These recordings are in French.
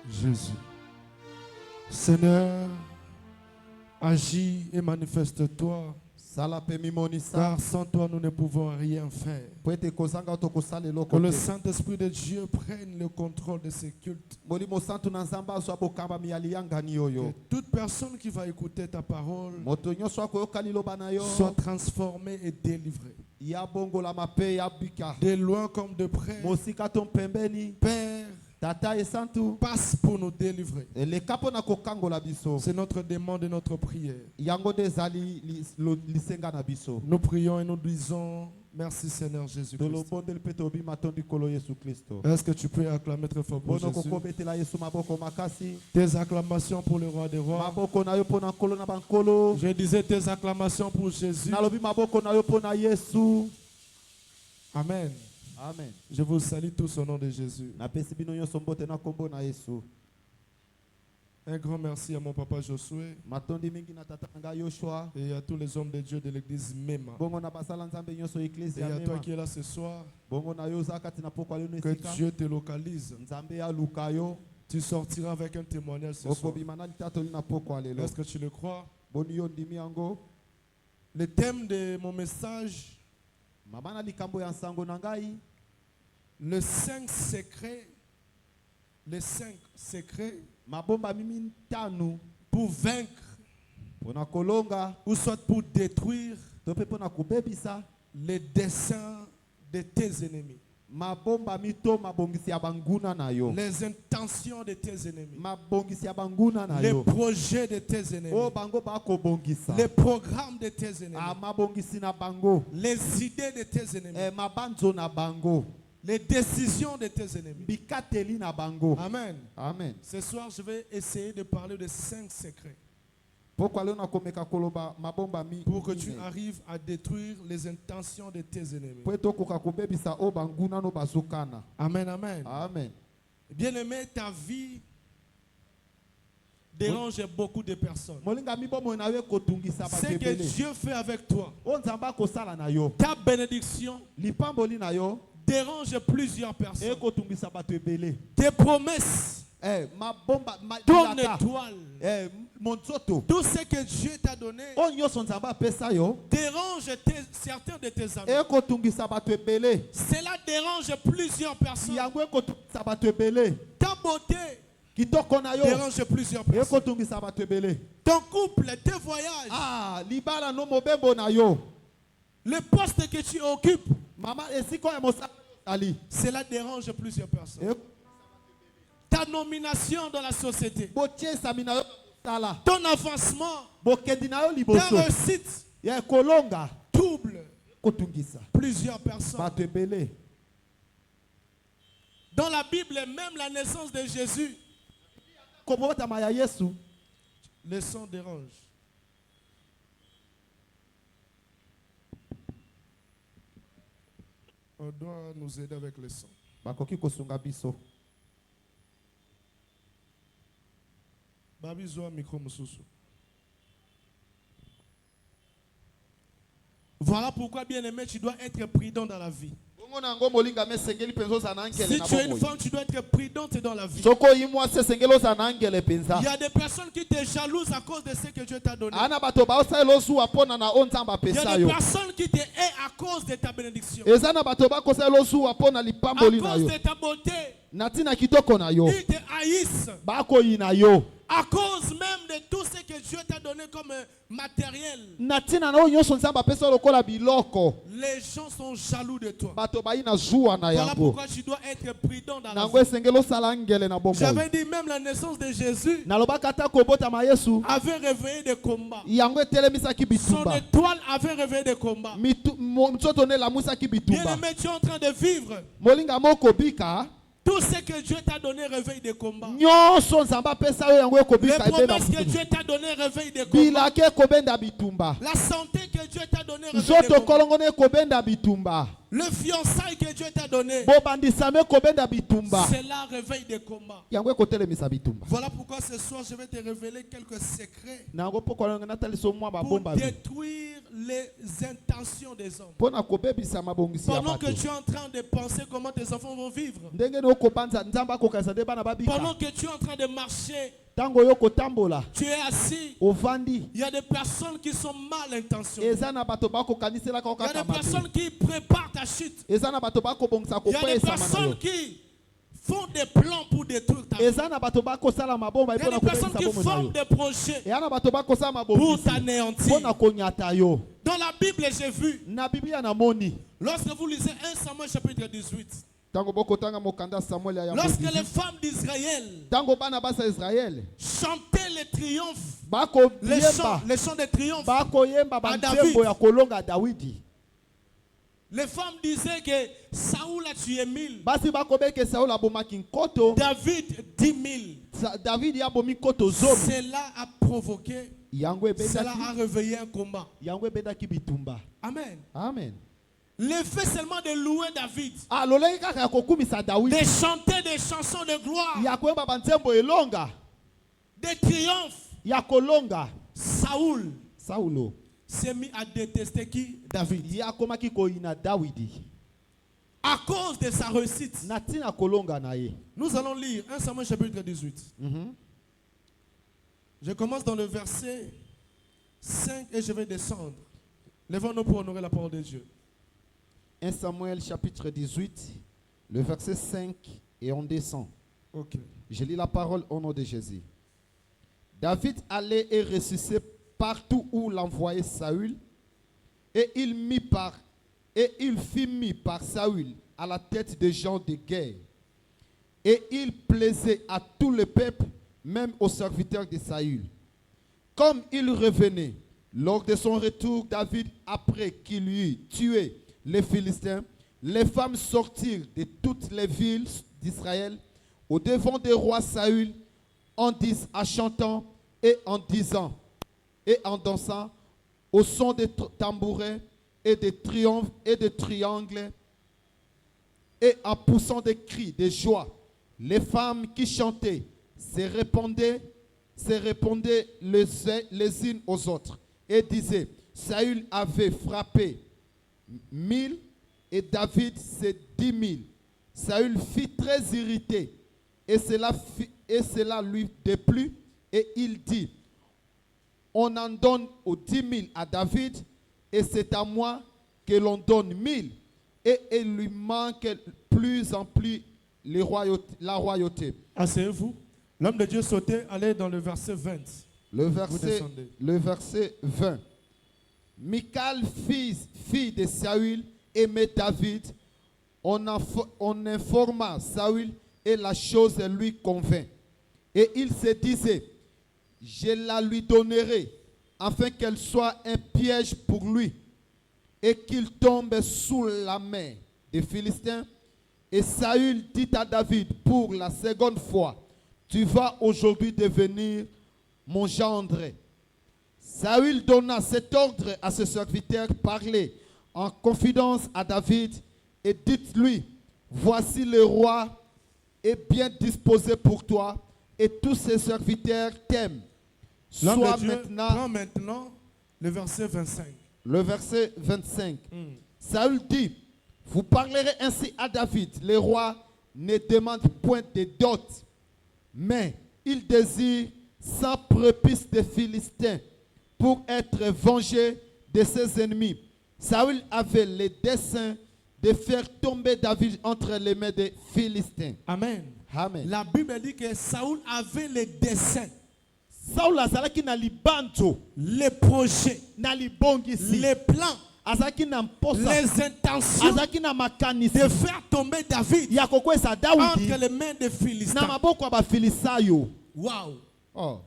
Jésus. Seigneur, agis et manifeste-toi. Car sans toi, nous ne pouvons rien faire. Que le Saint-Esprit de Dieu prenne le contrôle de ces cultes. Que toute personne qui va écouter ta parole soit transformée et délivrée. De loin comme de près. Père, passe pour nous délivrer. C'est notre demande et notre prière. Nous prions et nous disons merci Seigneur Jésus-Christ. Est-ce que tu peux acclamer très fort pour Jésus? Tes acclamations pour le roi des rois. Je disais tes acclamations pour Jésus. Amen. Amen. Je vous salue tous au nom de Jésus. Un grand merci à mon papa Josué et à tous les hommes de Dieu de l'église Mema. Et à toi qui es là ce soir, que Dieu te localise. Tu sortiras avec un témoignage ce soir. Est-ce que tu le crois? Le thème de mon message, le 5 secrets, les 5 secrets pour vaincre ou soit pour détruire les desseins de tes ennemis. Les intentions de tes ennemis. Les projets de tes ennemis. Les programmes de tes ennemis. Les idées de tes ennemis. Les décisions de tes ennemis. Amen. Amen. Ce soir, je vais essayer de parler de 5 secrets. Pour que tu arrives à détruire les intentions de tes ennemis. Amen, amen. Amen. Bien aimé, ta vie dérange beaucoup de personnes. Ce que Dieu fait avec toi, ta bénédiction dérange plusieurs personnes. Tes promesses, ton étoile, tout ce que Dieu t'a donné dérange certains de tes amis. Cela dérange plusieurs personnes. Ta beauté dérange plusieurs personnes. Ton couple, tes voyages, le poste que tu occupes, cela dérange plusieurs personnes. Ta nomination dans la société, ton avancement, ta réussite double plusieurs personnes. Dans la Bible, même la naissance de Jésus, le sang dérange. On doit nous aider avec le sang. Voilà pourquoi, bien aimé, tu dois être prudent dans la vie. Si tu es une femme, tu dois être prudente dans la vie. Il y a des personnes qui te jalousent à cause de ce que Dieu t'a donné. Il y a des personnes qui te haïssent à cause de ta bénédiction. À cause de ta beauté. Ils te haïssent. À cause même de tout ce que Dieu t'a donné comme matériel. Les gens sont jaloux de toi. Voilà pourquoi tu dois être prudent dans la vie. J'avais dit même la naissance de Jésus avait réveillé des combats. Son étoile avait réveillé des combats. Bien aimé, tu es en train de vivre. Tout ce que Dieu t'a donné réveille des combats. Les promesses que Dieu t'a donné réveille des combats. La santé que Dieu t'a donné réveille des combats. Le fiançailles que Dieu t'a donné, c'est la réveil des combats. Voilà pourquoi ce soir je vais te révéler quelques secrets pour détruire les intentions des hommes. Pendant que tu es en train de penser comment tes enfants vont vivre, pendant que tu es en train de marcher, tu es assis. Il y a des personnes qui sont mal intentionnées. Il y a des personnes qui préparent ta chute. Il y a des personnes qui font des plans pour détruire ta vie. Il y a des personnes qui font des projets pour t'anéantir. Dans la Bible, j'ai vu, lorsque vous lisez 1 Samuel chapitre 18, lorsque les femmes d'Israël chantaient les triomphes, les chants de triomphe à David, les femmes disaient que Saoul a tué 1000, David 10 000. Cela a provoqué, cela a réveillé un combat. Amen. Amen. Le fait seulement de louer David, de chanter des chansons de gloire, de triomphe, Saoul s'est mis à détester qui? David. À cause de sa réussite. Nous allons lire 1 Samuel chapitre 18. Je commence dans le verset 5 et je vais descendre. Lèvons-nous pour honorer la parole de Dieu. 1 Samuel chapitre 18, le verset 5 et on descend. Okay. Je lis la parole au nom de Jésus. David allait et ressuscitait partout où l'envoyait Saül, et il fut mis par Saül à la tête des gens de guerre. Et il plaisait à tout le peuple, même aux serviteurs de Saül. Comme il revenait, lors de son retour, David, après qu'il eut tué les Philistins, les femmes sortirent de toutes les villes d'Israël au devant du roi Saül en chantant et en disant et en dansant au son des tambourins et des triomphes et des triangles et en poussant des cris de joie. Les femmes qui chantaient se répondaient les unes aux autres et disaient: Saül avait frappé 1000 et David c'est 10 000. Saül fut très irrité et cela lui déplut et il dit: on en donne aux 10 000 à David et c'est à moi que l'on donne 1000 et il lui manque plus en plus la royauté. Asseyez-vous. L'homme de Dieu sautait, allez dans le verset 20. Le verset 20. Michal, fille de Saül, aimait David. On informa Saül et la chose lui convint. Et il se disait: je la lui donnerai, afin qu'elle soit un piège pour lui, et qu'il tombe sous la main des Philistins. Et Saül dit à David pour la seconde fois: tu vas aujourd'hui devenir mon gendre. Saül donna cet ordre à ses serviteurs: parlez en confidence à David et dites-lui: voici le roi est bien disposé pour toi et tous ses serviteurs t'aiment. Soit maintenant, prends maintenant le verset 25. Le verset 25. Saül dit: vous parlerez ainsi à David, le roi ne demande point de dot, mais il désire 100 prépuces des Philistins pour être vengé de ses ennemis. Saül avait le dessein de faire tomber David entre les mains des Philistins. Amen. Amen. La Bible dit que Saül avait le dessein, les projets, les plans, les intentions de faire tomber David entre les mains des Philistins. Wow. Oh.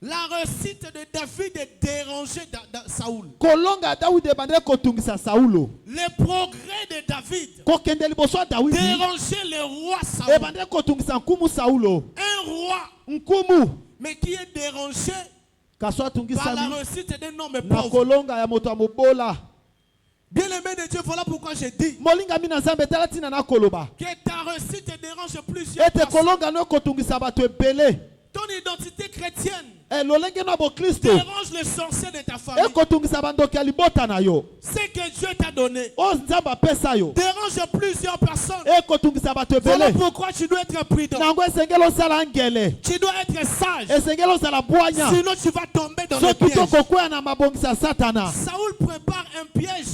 La réussite de David dérangeait Saül. Le progrès de David dérangeait le roi Saül. Un roi, mais qui est dérangé par la réussite d'un homme pauvre. Bien-aimé de Dieu, voilà pourquoi j'ai dit que ta réussite te dérange plusieurs personnes. Ton identité chrétienne dérange l'essentiel de ta famille. Ce que Dieu t'a donné dérange plusieurs personnes. Voilà pourquoi tu dois être prudent. Tu dois être sage. Sinon tu vas tomber dans le piège. Saoul prépare un piège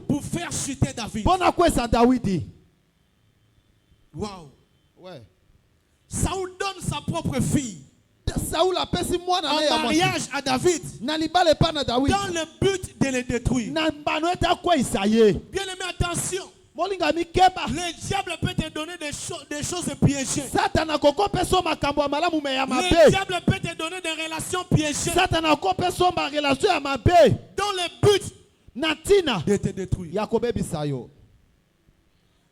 pour faire chuter David. Wow. Ouais. Saoul donne sa propre fille Saoul a en mariage à David dans le but de le détruire. Bien-aimé, attention. Le diable peut te donner des choses piégées. Le diable peut te donner des relations piégées dans le but de te détruire.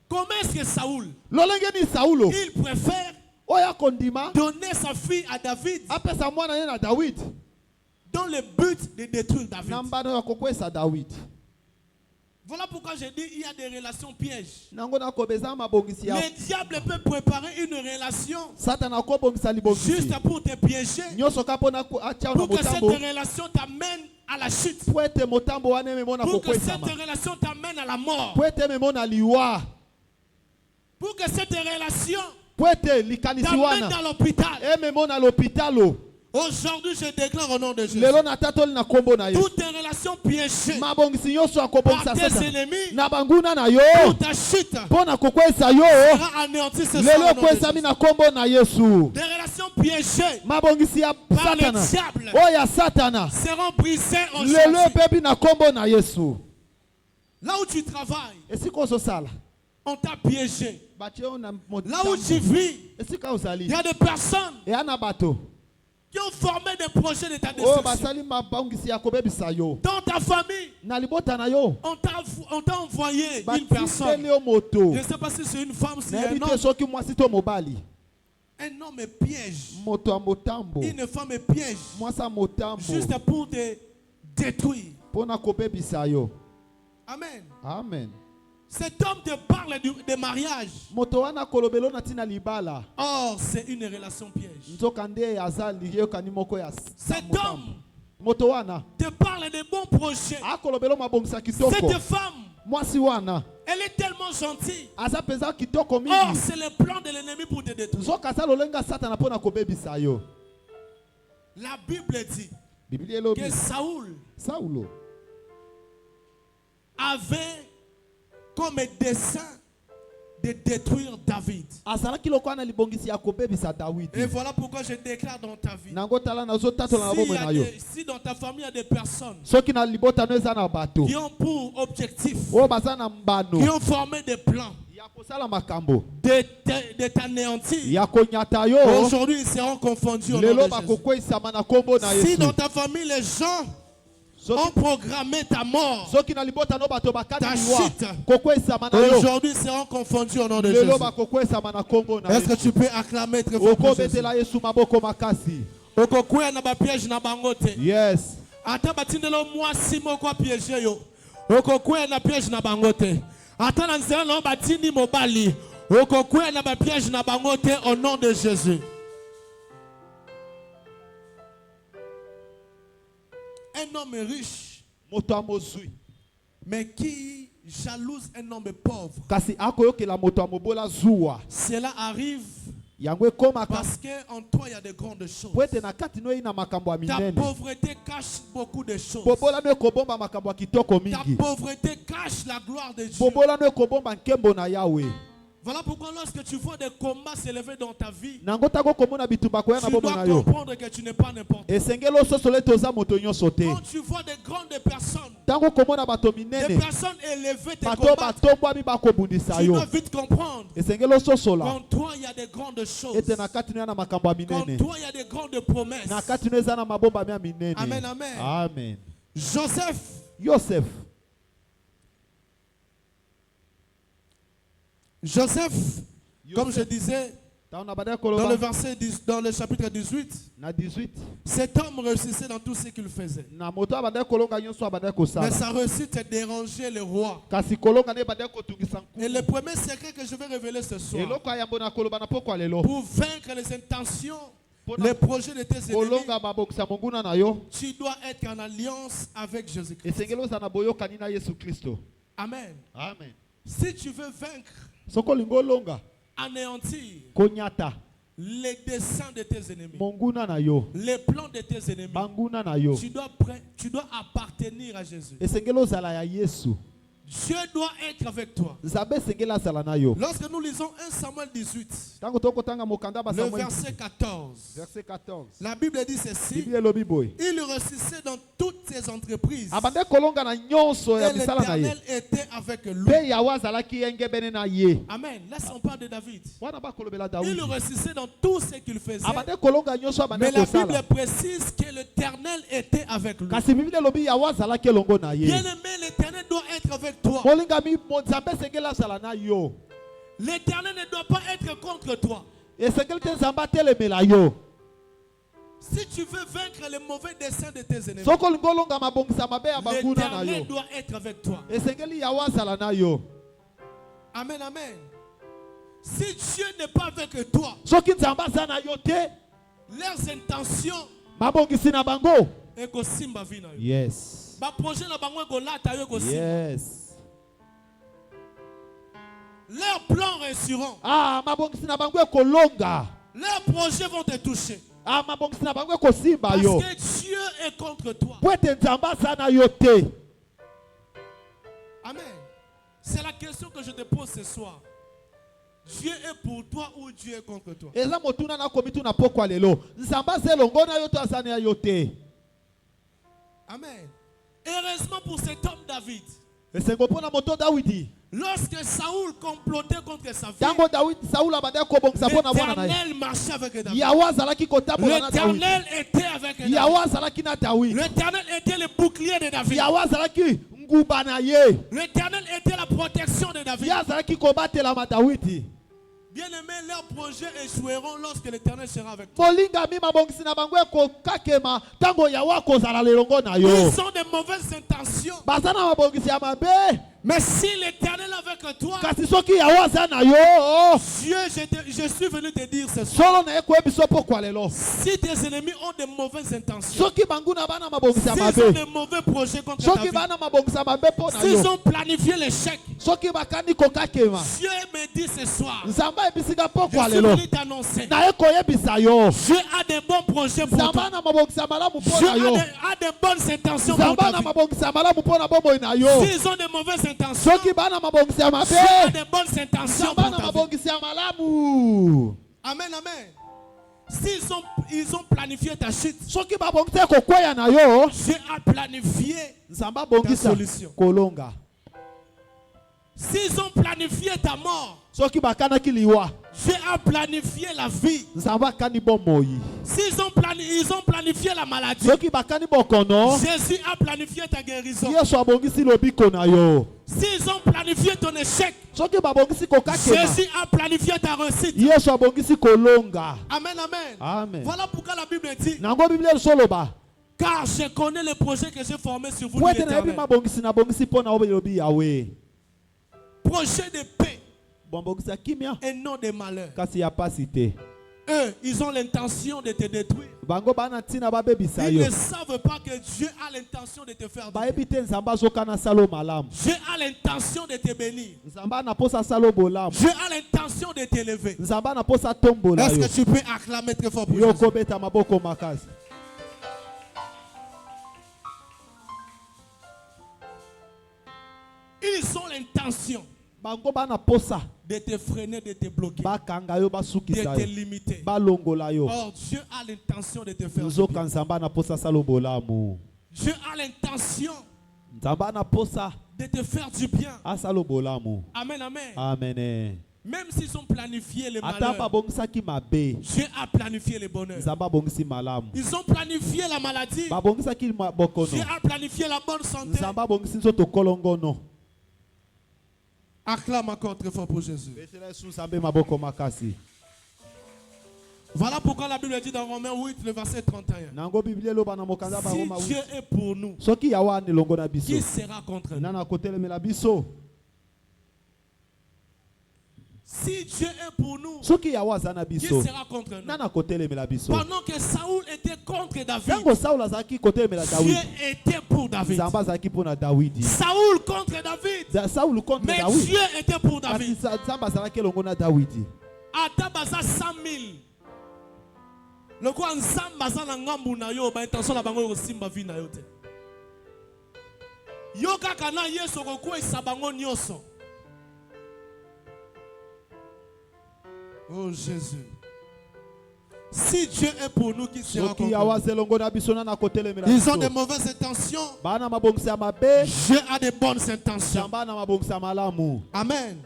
Comment est-ce que Saoul il préfère donner sa fille à David dans le but de détruire David? Voilà pourquoi j'ai dit il y a des relations pièges. Le diable peut préparer une relation juste pour te piéger, pour que cette relation t'amène à la chute, pour que cette relation t'amène à la mort, pour que cette relation t'amène dans l'hôpital. Aujourd'hui, je déclare au nom de Jésus, toutes les relations piégées par tes ennemis, pour ta chute, sera anéantie ce soir au nom de Jésus. Des relations piégées par le diable seront brisées aujourd'hui. Là où tu travailles, on t'a piégé. Là où tu vis, il y a des personnes qui ont formé des projets de ta destruction. Dans ta famille, on t'a envoyé une personne. Je ne sais pas si c'est une femme, si c'est un homme. Un homme piège. Une femme piège. Juste pour te détruire. Amen. Amen. Cet homme te parle de mariage. Or, c'est une relation piège. Cet homme te parle de bons projets. Cette femme, elle est tellement gentille. Or, c'est le plan de l'ennemi pour te détruire. La Bible dit que Saoul avait comme dessein de détruire David. Et voilà pourquoi je déclare dans ta vie, si dans ta famille il y a des personnes qui ont pour objectif, qui ont formé des plans de t'anéantir, aujourd'hui ils seront confondus au nom de Jésus. Si dans ta famille les gens ont programmé ta mort, ta chute, aujourd'hui seront confondus au nom de Jésus. Est-ce que tu peux acclamer très fort pour Jésus? Yes. Ata batindelo mwasi moko piège yo. Okokwe na piège na bangote. Ata na nzela no batindi mobali. Okokwe na ba piège na bangote au nom de Jésus. Un homme riche, mais qui jalouse un homme pauvre. Cela arrive parce qu'en toi il y a de grandes choses. Ta pauvreté cache beaucoup de choses. Ta pauvreté cache la gloire de Dieu. Voilà pourquoi lorsque tu vois des combats s'élever dans ta vie, tu dois comprendre que tu n'es pas n'importe qui. Quand tu vois des grandes personnes, des personnes élevées te combattent, tu dois vite comprendre qu'en toi il y a des grandes choses. Qu'en toi il y a des grandes promesses. Amen, amen. Amen. Joseph, comme je disais, Dans le chapitre 18, cet homme réussissait dans tout ce qu'il faisait. Mais sa réussite dérangeait le roi. Et le premier secret que je vais révéler ce soir, pour vaincre les intentions, les projets de tes ennemis, tu dois être en alliance avec Jésus-Christ. Amen. Amen. Si tu veux vaincre, anéantir les desseins de tes ennemis, les plans de tes ennemis, tu dois appartenir à Jésus. Dieu doit être avec toi. Lorsque nous lisons 1 Samuel 18, le verset 14, la Bible dit ceci: il réussissait dans toutes ses entreprises et l'Éternel était avec lui. Amen. Là, on parle de David. Il réussissait dans tout ce qu'il faisait. Mais la Bible précise que l'Éternel était avec lui. Bien aimé, l'Éternel doit être avec toi. L'Éternel ne doit pas être contre toi. Si tu veux vaincre les mauvais desseins de tes ennemis, l'Éternel doit être avec toi. Amen, amen. Si Dieu n'est pas avec toi, leurs intentions, yes. Yes. Leurs plans réussiront. Leurs projets vont te toucher. Parce que Dieu est contre toi. Amen. C'est la question que je te pose ce soir. Dieu est pour toi ou Dieu est contre toi? Amen. Heureusement pour cet homme David, lorsque Saoul complotait contre sa vie, l'Éternel marchait avec David. L'Éternel était avec David. L'Éternel était le bouclier de David. L'Éternel était la protection de David. Bien aimé, leurs projets échoueront lorsque l'Éternel sera avec toi. Ils ont de mauvaises intentions. Mais si l'Éternel est avec toi, Dieu, je suis venu te dire ce soir, si tes ennemis ont de mauvaises intentions, s'ils ont de mauvais projets contre ta vie, s'ils ont planifié l'échec, Dieu me dit ce soir, je suis venu t'annoncer, Dieu a de bons projets pour toi. Dieu a de bonnes intentions pour ta vie. S'ils ont de mauvaises intentions, Dieu a de bonnes intentions pour ta vie. Amen, amen. S'ils ont planifié ta chute, Dieu a planifié ta solution. S'ils ont planifié ta mort, Dieu a planifié la vie. S'ils ont planifié la maladie, Jésus a planifié ta guérison. S'ils ont planifié ton échec, Jésus a planifié ta réussite. Amen, amen. Amen. Voilà pourquoi la Bible dit: car je connais les projets que j'ai formés sur vous, dit l'Éternel. Projet de paix et non de malheur. Eux, ils ont l'intention de te détruire. Ils ne savent pas que Dieu a l'intention de te faire du bien. Dieu a l'intention de te bénir. Dieu a l'intention de t'élever. Est-ce que tu peux acclamer très fort pour Jésus? Ils ont l'intention de te freiner, de te bloquer, de te limiter. Or, Dieu a l'intention de te faire du bien. Dieu a l'intention de te faire du bien. Amen, amen. Amen. Même s'ils ont planifié le malheur, Dieu a planifié le bonheur. Ils ont planifié la maladie, Dieu a planifié la bonne santé. Acclame encore très fort pour Jésus. Voilà pourquoi la Bible dit dans Romains 8, le verset 31. Si Dieu est pour nous, qui sera contre nous? Si Dieu est pour nous, qui sera contre nous? Pendant que Saoul était contre David, Dieu était pour David. Saoul contre David, mais Dieu était pour David. Atabaza 100 000. Le quoi nzamba za na ngambu na yo ba intention la bango simba vi na yo te. Yo kaka na Yesu ko isa bango nyoso. Oh Jésus. Si Dieu est pour nous, qui sera contre nous? Ils ont de mauvaises intentions. Dieu a de bonnes intentions. Amen.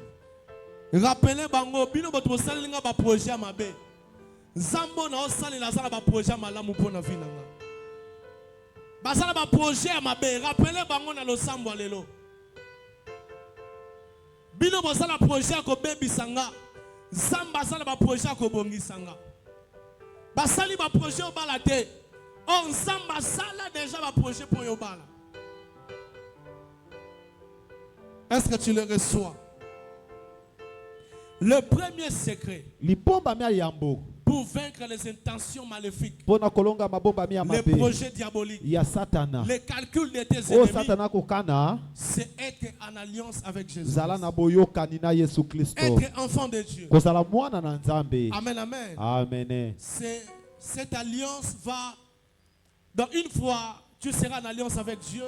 Rappelez bango bino boto salinga ba projet mabe. Zambo na osali la sala ba projet malamu pona vinanga. Ba sala ba projet mabe, rappelez bango na losambo lelo. Bino bo sala projet ko bebi sanga. Zamba sala ba projet ko bongi sanga. Ba sali ba projet o balate. On zamba sala déjà ba projet pour yo bala. Est-ce que tu le reçois? Le premier secret pour vaincre les intentions maléfiques, les projets diaboliques, les calculs de tes ennemis, c'est être en alliance avec Jésus. Être enfant de Dieu. Amen, amen. Amen. Cette alliance va, dans une fois, tu seras en alliance avec Dieu,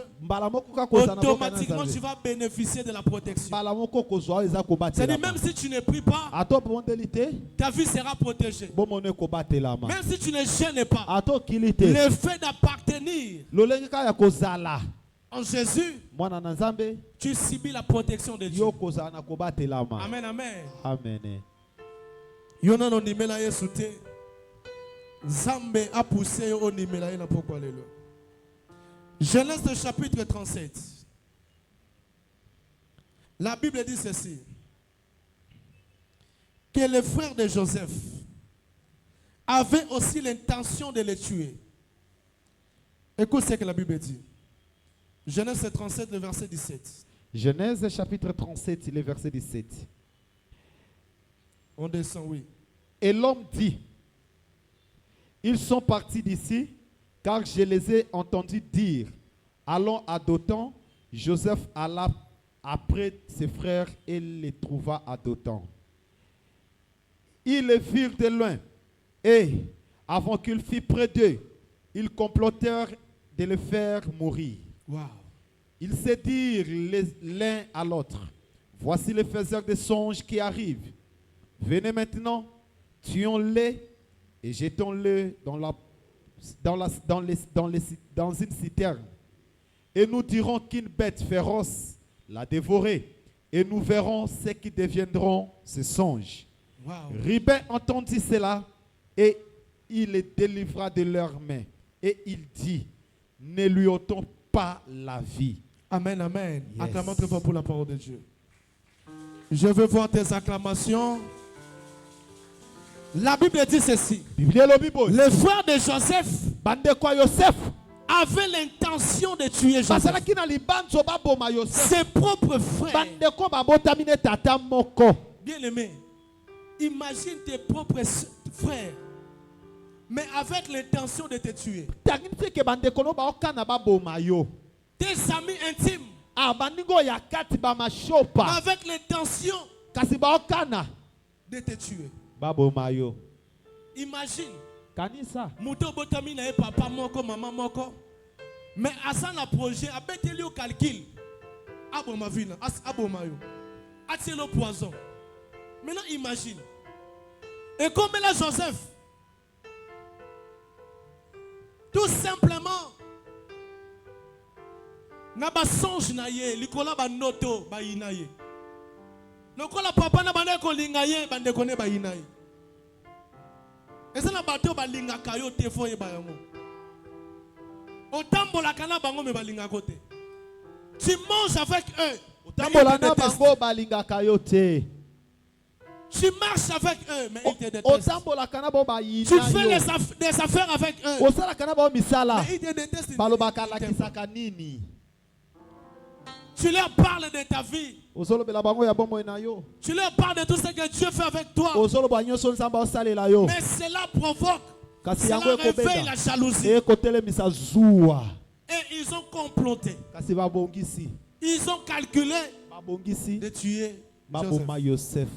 automatiquement tu vas bénéficier de la protection. C'est-à-dire même si tu ne pries pas, ta vie sera protégée. Même si tu ne gênes pas, le fait d'appartenir en Jésus, tu subis la protection de Dieu. Amen, amen. Amen. Yona no nimela Yesu te. Nzambe a poussé au nimela ina pourquoi lelo. Genèse chapitre 37. La Bible dit ceci. Que les frères de Joseph avaient aussi l'intention de les tuer. Écoute ce que la Bible dit. Genèse 37, le verset 17. Genèse chapitre 37, le verset 17. On descend, oui. Et l'homme dit, ils sont partis d'ici, car je les ai entendus dire, allons à Dothan. Joseph alla après ses frères et les trouva à Dothan. Ils les virent de loin, et avant qu'il fût près d'eux, ils complotèrent de le faire mourir. Wow. Ils se dirent l'un à l'autre, voici les faiseurs de songes qui arrivent. Venez maintenant, tuons-les et jetons-les dans une citerne. Et nous dirons qu'une bête féroce l'a dévoré. Et nous verrons ce qui deviendront ces songes. Wow. Ribin entendit cela et il les délivra de leurs mains. Et il dit, ne lui ôtons pas la vie. Amen, amen. Yes. Acclamons très fort pour la parole de Dieu. Je veux voir tes acclamations. La Bible dit ceci. Les frères de Joseph avaient l'intention de tuer Joseph. Ses propres frères. Bien aimé, imagine tes propres frères, mais avec l'intention de te tuer. Tes amis intimes, avec l'intention de te tuer. Imagine. Muto botami na papa moko maman moko. Mais asan la projet abeteli au calcul. Aboma vina, aboma yo. Atielo poison. Maintenant imagine. Et comme là Joseph. Tout simplement. Na ba songe na ye, likola ba noto ba inaye. Lokola papa na bande ko linga ye bande ko ne ba inaye. Et ça na bato ba linga kayo te fo ye ba yango. Otambola kana bango me ba linga kote. Tu manges avec eux. Tu marches avec eux, mais ils te détestent. Tu fais des affaires avec eux, mais ils te détestent. Tu leur parles de ta vie. Tu leur parles de tout ce que Dieu fait avec toi. Mais cela provoque, cela réveille la jalousie. Et ils ont comploté. Ils ont calculé de tuer Joseph.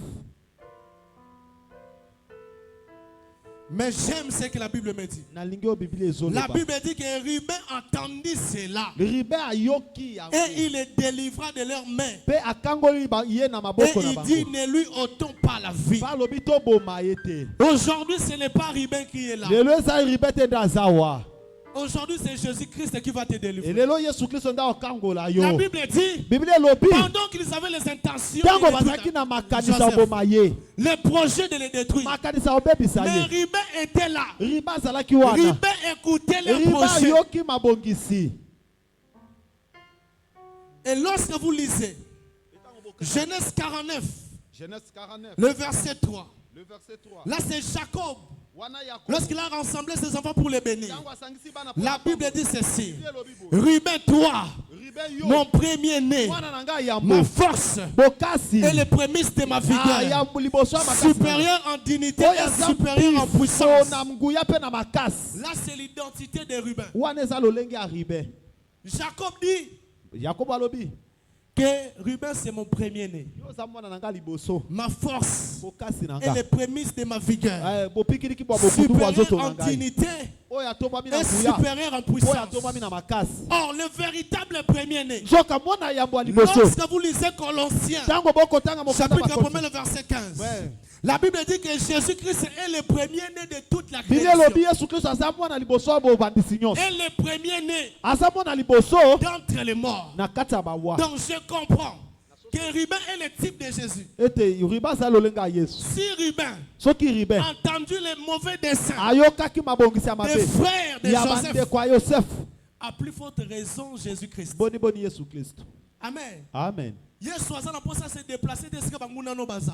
Mais j'aime ce que la Bible me dit. La Bible dit que Ruben entendit cela. Et il les délivra de leurs mains. Et il dit, ne lui ôtons pas la vie. Aujourd'hui, ce n'est pas Ruben qui est là. Aujourd'hui, c'est Jésus-Christ qui va te délivrer. La Bible dit, pendant qu'ils avaient les intentions de Joseph, le projet de les détruire, mais Ruben était là. Ruben écoutait le projet. Et lorsque vous lisez Genèse 49, le verset 3, là c'est Jacob. Lorsqu'il a rassemblé ses enfants pour les bénir, la Bible dit ceci: Ruben, toi, mon premier-né, ma force et les prémices de ma vigueur, supérieur en dignité et supérieur en puissance. Là, c'est l'identité de Ruben. Jacob dit que Ruben, c'est mon premier-né, ma force et les prémices de ma vigueur, supérieur en dignité et supérieur en puissance. Or, le véritable premier-né, lorsque vous lisez Colossiens, chapitre 1, le verset 15, la Bible dit que Jésus-Christ est le premier-né de toute la création. Et le premier-né d'entre les morts. Donc je comprends que Ruben est le type de Jésus. Si Ruben a entendu les mauvais desseins des frères de Joseph, à plus forte raison Jésus-Christ. Amen.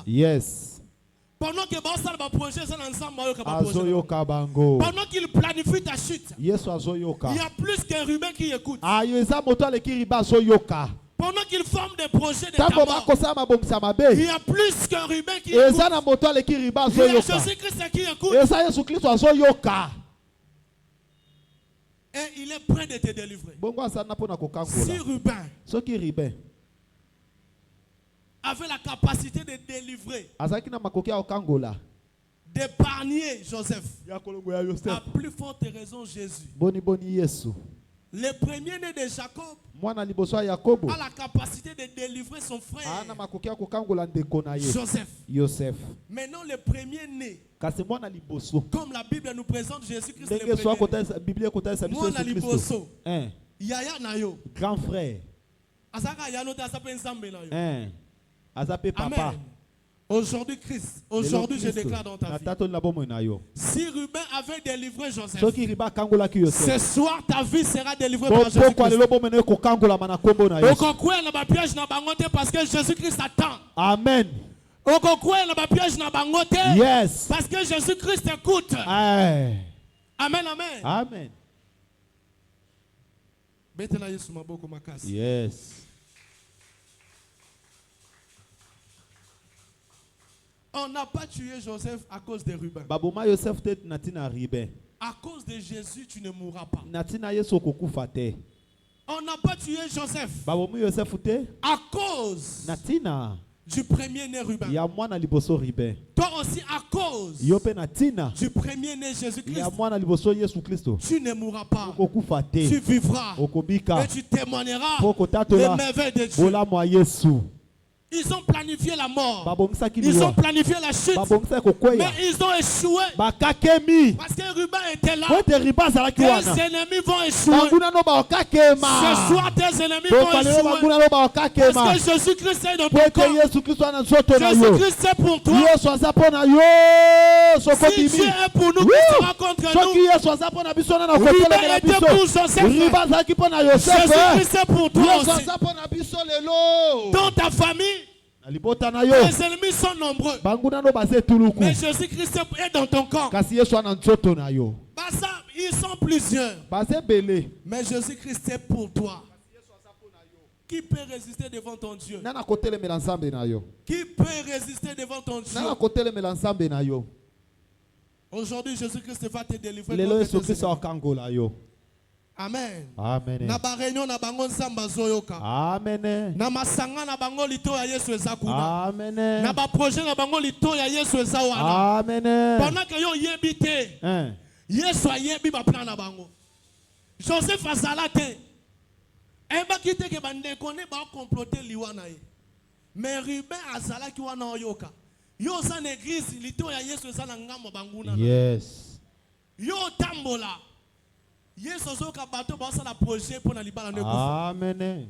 Yes. Pendant que pendant qu'il planifie ta chute, il y a plus qu'un Ruben qui écoute. Pendant qu'il forme des projets de ta mort, il y a plus qu'un Ruben qui écoute. Il y a Jésus-Christ qui écoute. Et il est prêt de te délivrer. Si Ruben avait la capacité de délivrer, d'épargner Joseph, à plus forte raison Jésus. Le premier-né de Jacob a la capacité de délivrer son frère Joseph. Maintenant le premier-né, comme la Bible nous présente Jésus-Christ le premier-né, Yaya Nayo, grand frère, Amen. Aujourd'hui, je déclare dans ta vie, si Ruben avait délivré Joseph, ce soir ta vie sera délivrée par Jésus-Christ. Parce que Jésus-Christ attend. Amen. Yes. Parce que Jésus-Christ écoute. Amen. Amen. Yes. On n'a pas tué Joseph à cause de Ruben. À cause de Jésus, tu ne mourras pas. On n'a pas tué Joseph à cause du premier-né Ruben. Toi aussi à cause du premier-né Jésus-Christ, tu ne mourras pas. Tu vivras et tu témoigneras des merveilles de Dieu. Ils ont planifié la mort. Ils ont planifié la chute. Mais ils ont échoué. Parce que Ruben était là. Tes ennemis vont échouer. Ce soir, tes ennemis vont échouer. Parce que Jésus-Christ est dans ton corps. Jésus-Christ est pour toi. Si Dieu est pour nous, qui sera contre nous? Ruben était pour Joseph. Jésus-Christ est pour toi aussi. Dans ta famille, Les ennemis sont nombreux. Mais Jésus-Christ est dans ton camp. Ils sont plusieurs. Mais Jésus-Christ est pour toi. Qui peut résister devant ton Dieu? Qui peut résister devant ton Dieu? Aujourd'hui, Jésus-Christ va te délivrer. Amen. Amen. Na ba réunion na bango nzamba zoyoka. Amen. Na masanga na bango lito ya Yesu ezakuna. Amen. Na ba projet na bango lito ya Yesu ezawana. Amen. Pendant que yo yebi te. Yesu ayebi ba plan na bango. Joseph azala te. Eba kite ke bande kone ba comploter liwana ye. Mais Ruben azala ki wana oyoka. Yo za na église lito ya Yesu ezala ngamo banguna. Yes. Yo tambola. Yes, ozoka bato ba sala projet pour na libala ne kufa. Amen.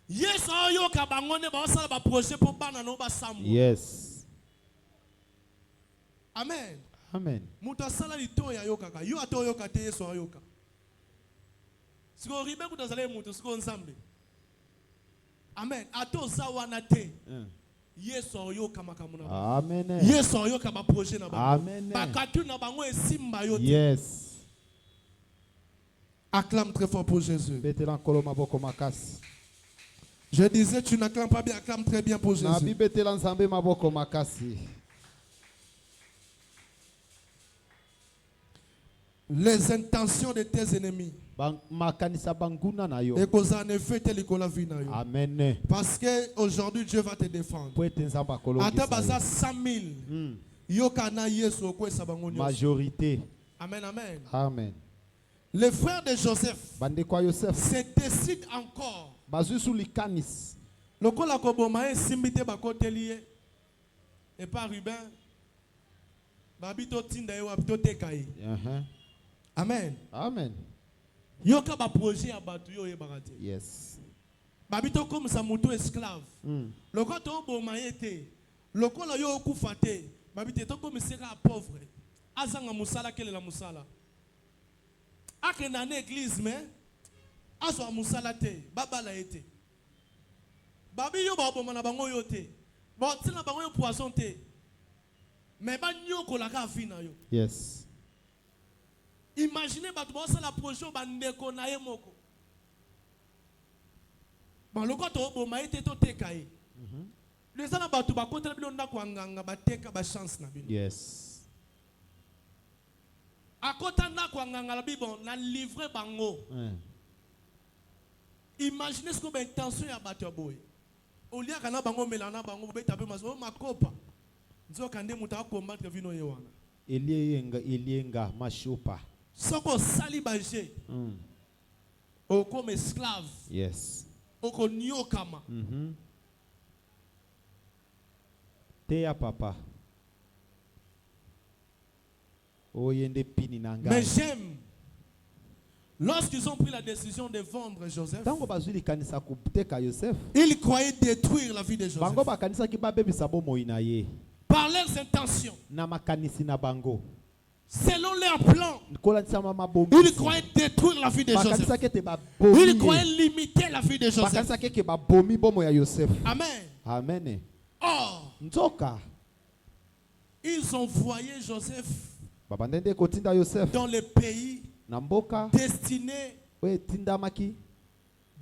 Yes, oyoka bangone ba sala ba projet pour bana no ba sambo. Yes. Amen. Amen. Muta sala lito ya yoka ka. Yo ato yoka te Yesu oyoka. Siko ribe kutazale mutu siko nzambe. Amen. Ato zawana te. Yesu oyoka makamuna. Amen. Yesu oyoka ba projet na ba. Amen. Ba katu na bango esimba yote. Yes. Acclame très fort pour Jésus. Je disais, tu n'acclames pas bien, acclame très bien pour Jésus. Les intentions de tes ennemis. Et cause en effet, Amen. parce qu'aujourd'hui, Dieu va te défendre. Ata baza 100 000. Yokana Yesu okwe sabango nyonso. Majorité. Amen, amen. Amen. Les frères de Joseph se décident encore. Lokola koboma simbite bakoteliye et pas Ruben. Babito tinda yo abito tekai. Amen. Amen. Yoka ba projet ya batu yo yebakate. Yes. Babito comme ça moto esclave. Lokola to boma yete. Lokola yo okufa te. Babito to comme sera pauvre. Azanga musala kele la musala. Ake na église mais aso musala te baba la été babi yo ba bomana bango yo te ba tina bango yo poisson te mais ba nyoko la ka vina yo. Yes. Imaginez ba to la projet ba ndeko na ye moko ba loko to boma été to teka ye les ana ba to ba kontela bilo ndako nganga ba teka ba chance na bino. Yes. Akotanda kwa ngangala bibon na livrer bango. Imaginez ce que intention ya bato boy. Olia kana bango melana bango beta pe maso makopa. Nzo kande muta combattre vino yewana. Elienga mashopa. Soko sali baje. O comme esclave. Yes. O ko nyokama. Teya papa. Mais j'aime lorsqu'ils ont pris la décision de vendre Joseph. Ils croyaient détruire la vie de Joseph. Par leurs intentions. Selon leur plan. Ils croyaient détruire la vie de Joseph. Ils croyaient limiter la vie de Joseph. Amen. Amen. Or, ils ont envoyé Joseph dans le pays destiné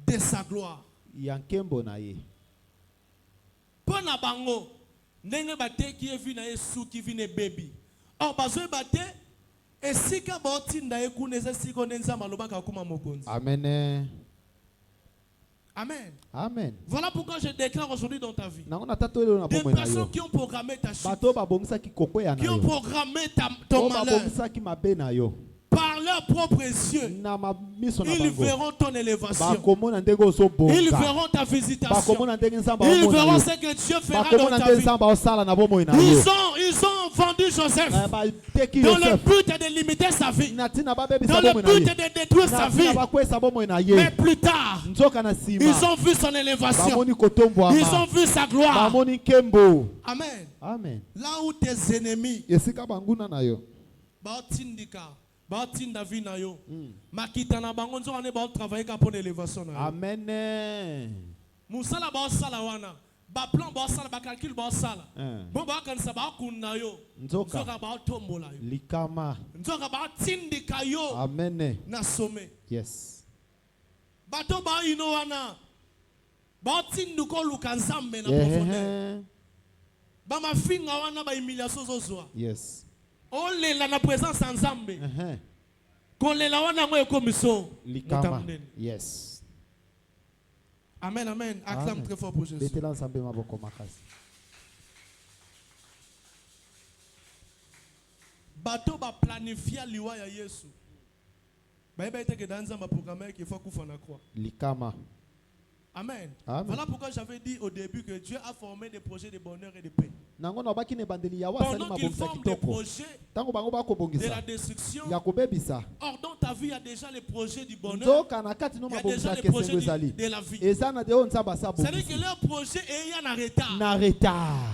de sa gloire. Pona bango ndenge bate ki evi na Yesu ki vine baby. Or bazo bate esika botinda ekuneza siko nenza malobaka kuma mokonzi. Amen. Amen. Amen. Voilà pourquoi je déclare aujourd'hui dans ta vie. Des personnes qui ont programmé ta chute, qui ont programmé ton malheur, par leurs propres yeux, ils verront ton élévation. Ils verront ta visitation. Ils verront ce que Dieu fera dans ta vie. Ils ont vendu Joseph dans le but de limiter sa vie, dans le but de détruire sa vie. Mais plus tard, ils ont vu son élévation. Ils ont vu sa gloire. Amen. Amen. Là où tes ennemis batinda vie na yo makita na bango nzokane ba travailler ka pour l'élévation na yo. Amen. Musala ba sala wana ba plan ba sala ba calcul ba sala bon ba kan sa ba kunna yo nzoka ba tombola yo likama nzoka ba tindika yo amen na sommet yes bato ba ino wana ba tinduko luka nzambe na profondeur ba mafinga wana ba humiliation zozwa yes olela na présence ya nzambe kolela wana ngo ekomiso likama yes amen amen acclame très fort pour Jésus betela nzambe maboko makasi bato ba planifia liwa ya Yesu ba ete ke dans nzamba programme qu'il faut kufa na croix likama amen. Voilà pourquoi j'avais dit au début que Dieu a formé des projets de bonheur et de paix. Pendant qu'il forme des projets de la destruction, or dans ta vie il y a déjà les projets du bonheur, il y a déjà les projets de la vie. C'est-à-dire que leur projet est en retard.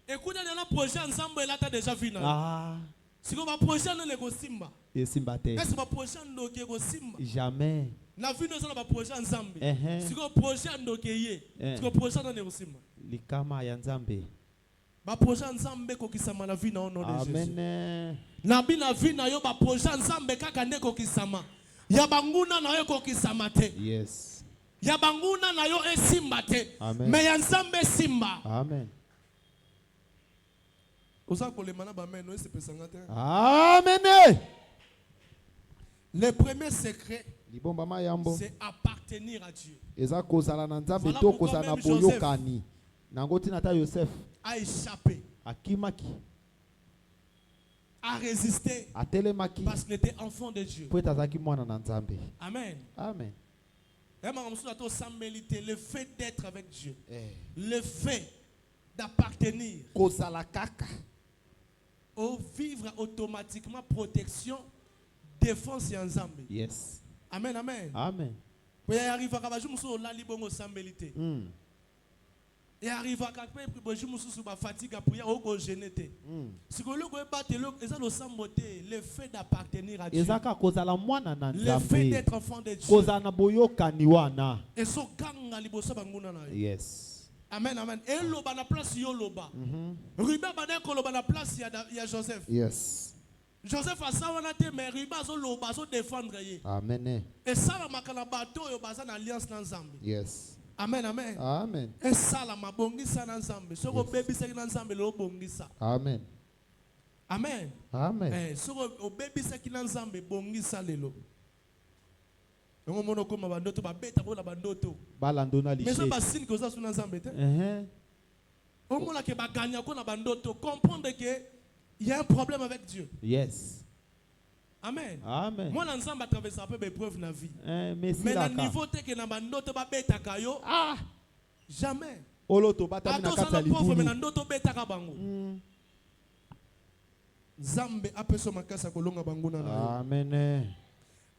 Écoutez, le projet ensemble il a déjà vu. Si vous avez un projet, est-ce que vous projet jamais. Na vie nous avons projet ensemble. Si vous projet ndokeye, si vous projet na neosima. Likama ya nzambe. Ba projet ensemble ko kisama na vie na ono de Jésus. Amen. Na bi na vie na yo ba projet ensemble kaka ndeko kisama. Ya banguna na yo ko kisama te. Yes. Ya banguna na yo esimba te. Mais ya nzambe simba. Amen. Osa ko le mana ba men no se pesanga te. Amen. Le premier secret c'est appartenir à Dieu. Voilà pourquoi même Joseph a échappé, a résisté parce qu'il était enfant de Dieu. Amen. Amen. Le fait d'être avec Dieu, le fait d'appartenir, au vivre automatiquement protection, défense et ensemble. Yes. Amen, amen. Amen. Et arrive à kabaji muso la libongo sambelité. Et arrive à kakpe boji muso suba fatigue pour ya oko genete. Sikolo ko batelo eza lo samboté le fait d'appartenir à Dieu. Ezaka kozala mwana na nzambe. Le fait d'être enfant de Dieu. Kozana boyoka niwana. Et so kanga liboso banguna na. Yes. Amen, amen. Et loba na place yo loba. Ruba bana ko loba na place ya Joseph. Yes. Joseph a sawanate mais riba zo loba zo défendre ye. Amen. Et ça la makala bato yo baza na alliance na nzambe. Yes. Amen, amen. Amen. Et ça la mabongisa na nzambe. Soko baby seki na nzambe lo bongisa. Amen. Amen. Amen. Soko baby seki na nzambe bongisa lelo. Ngo mono koma bandoto ba beta bola bandoto. Balandona liché. Mais ça ba signe que ça sur na nzambe te. On mona ke ba gagner ko na bandoto comprendre que il y a un problème avec Dieu. Yes. Amen. Amen. Moi, l'ensemble a traversé un peu mes preuves dans la vie. Mais le niveau que na bandoto ba beta kayo. Jamais. Oloto bata mina kata libulu. Mais ndoto beta ka bango. Zambe apeso makasa kolonga banguna na. Amen.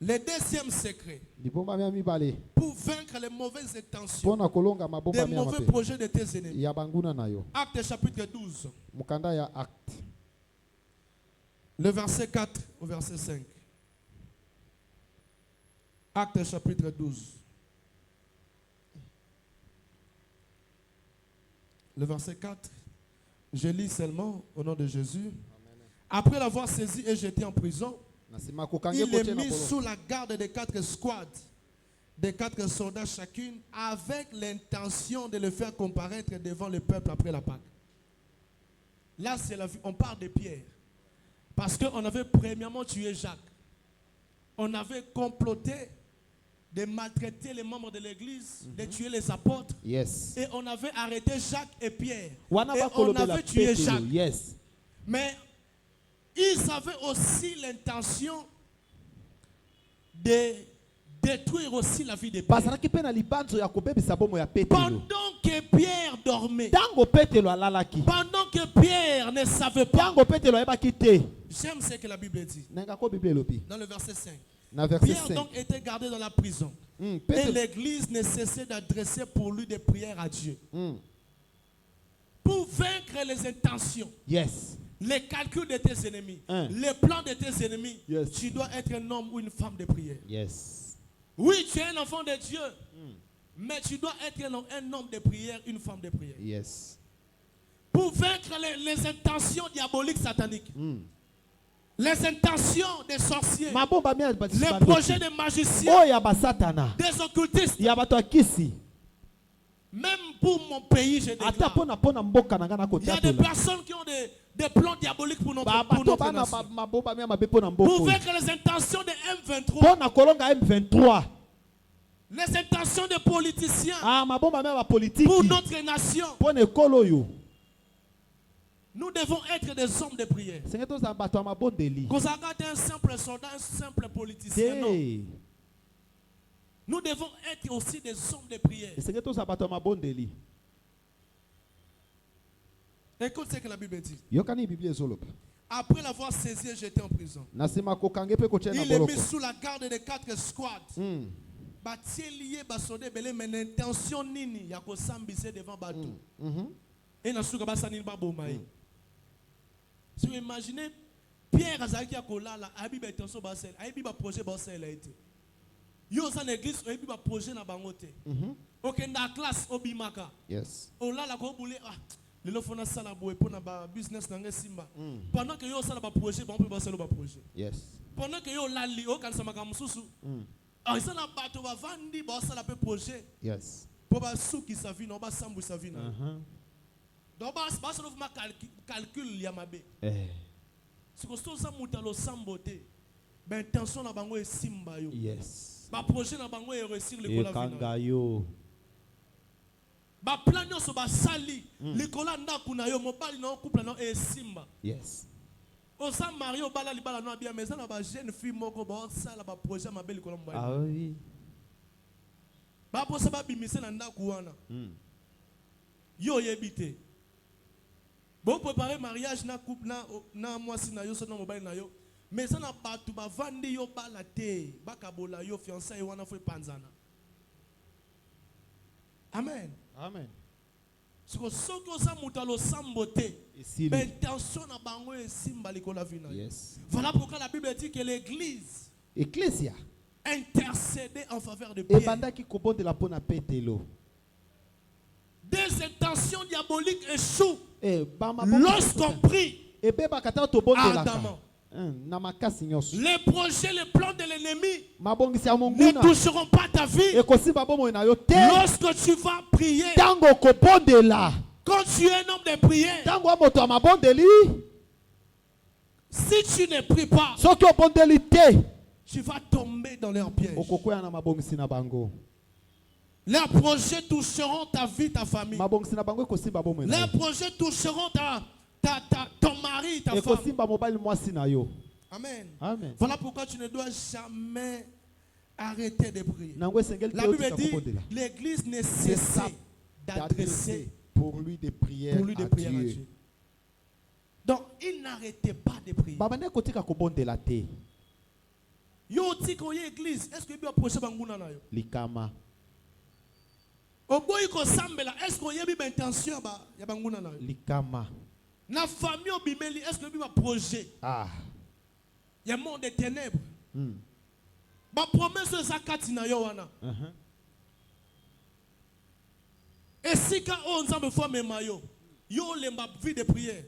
Le deuxième secret. Pour vaincre les mauvaises intentions. Des mauvais projets de tes ennemis. Acte chapitre 12. Mukanda ya acte. Le verset 4 au verset 5. Acte chapitre 12. Le verset 4. Je lis seulement au nom de Jésus. Après l'avoir saisi et jeté en prison, il est mis sous la garde des 4 squads, des 4 soldats chacune, avec l'intention de le faire comparaître devant le peuple après la Pâque. Là, c'est la vie. On parle de Pierre. Parce qu'on avait premièrement tué Jacques. On avait comploté de maltraiter les membres de l'église, de tuer les apôtres. Yes. Et on avait arrêté Jacques et Pierre. Et on avait tué Jacques. Yes. Mais ils avaient aussi l'intention de détruire aussi la vie de Pierre. Pendant que Pierre dormait. Pendant que Pierre ne savait pas. J'aime ce que la Bible dit. Dans le verset 5. Pierre donc était gardé dans la prison. Et l'église ne cessait d'adresser pour lui des prières à Dieu. Pour vaincre les intentions. Yes. Les calculs de tes ennemis, les plans de tes ennemis, tu dois être un homme ou une femme de prière. Yes. Oui, tu es un enfant de Dieu. Mais tu dois être un homme de prière, une femme de prière. Yes. Pour vaincre les intentions diaboliques sataniques. Les intentions des sorciers. Les projets des magiciens. Des occultistes. Même pour mon pays, je déclare. Il y a des personnes qui ont des plans diaboliques pour notre nation. Pour vaincre les intentions de M23. Les intentions des politiciens. Pour notre nation. Nous devons être des hommes de prière. Kozaka est un simple soldat, un simple politicien. Non. Nous devons être aussi des hommes de prière. Écoute ce que la Bible dit. Après l'avoir saisi et jeté en prison, il est mis sous la garde de 4 squads. Mais l'intention nini ya kosambise devant bateau. Et na suka basani ba bomaï. Si vous imaginez Pierre Azaki a kolala, abi ba intention basel, abi ba projet basel a été. Yo sa l'église, abi ba projet na bangote. OK, na classe obimaka. Yes. O la la ko boule ah, le lo fona sala boy pour na ba business na simba. Pendant que yo sala ba projet, ba on peut basel ba projet. Yes. Pendant que yo la li o kan sama kam susu. Ah, ça na bato ba vandi ba sala pe projet. Yes. Pour ba souki sa vie, no ba sambu sa vie na. Donc, je vais calcul yamabe. Si vous avez un samboté, ben tension na bango e simba yo. Yes. Ba projet na bango e réussir le kola vina. Ba plan yo so ba sali, le kola ndaku na yo mobali na couple na e simba. Yes. O sa Mario bala li bala no bien mais ça na ba jeune fille moko ba sala ba projet ma belle kola mobali. Ah oui. Ba posa ba bimise na ndaku wana. Yo yebite. Bon préparer mariage na couple na moi si na yo so na mobile na yo mais ça na batu ba vandi yo bala te bakabola yo fiancé wana fo panzana. Amen. Amen. Siko soko sa mutalo sambote mais intention na bango e simba likola vina. Yes. Voilà pourquoi la Bible dit que l'église Ecclesia intercédait en faveur de Pierre. Et banda ki kobonde la pona petelo. Des intentions diaboliques échouent lorsqu'on prie ardemment. Les projets, les plans de l'ennemi ne toucheront pas ta vie lorsque tu vas prier. Quand tu es un homme de prière, si tu ne pries pas, tu vas tomber dans leur piège. Leurs projets toucheront ta vie, ta famille. Leurs projets toucheront ton mari, ta femme. Amen. Amen. Voilà pourquoi tu ne dois jamais arrêter de prier. La Bible dit l'église ne cesse d'adresser pour lui des prières, à Dieu. Donc il n'arrêtait pas de prier. Yo tiko ye église, est-ce que tu peux approcher banguna na yo? Likama. Oboyi ko sambela, est-ce que yebi intention ba ya banguna na yo? Likama. Na famille obimeli, est-ce que tu peux projet? Ah. Il y a un monde de ténèbres. Ma promesse de zakati na yo wana. Et si quand on s'en me fait mes maillots, yo le ma vie de prière.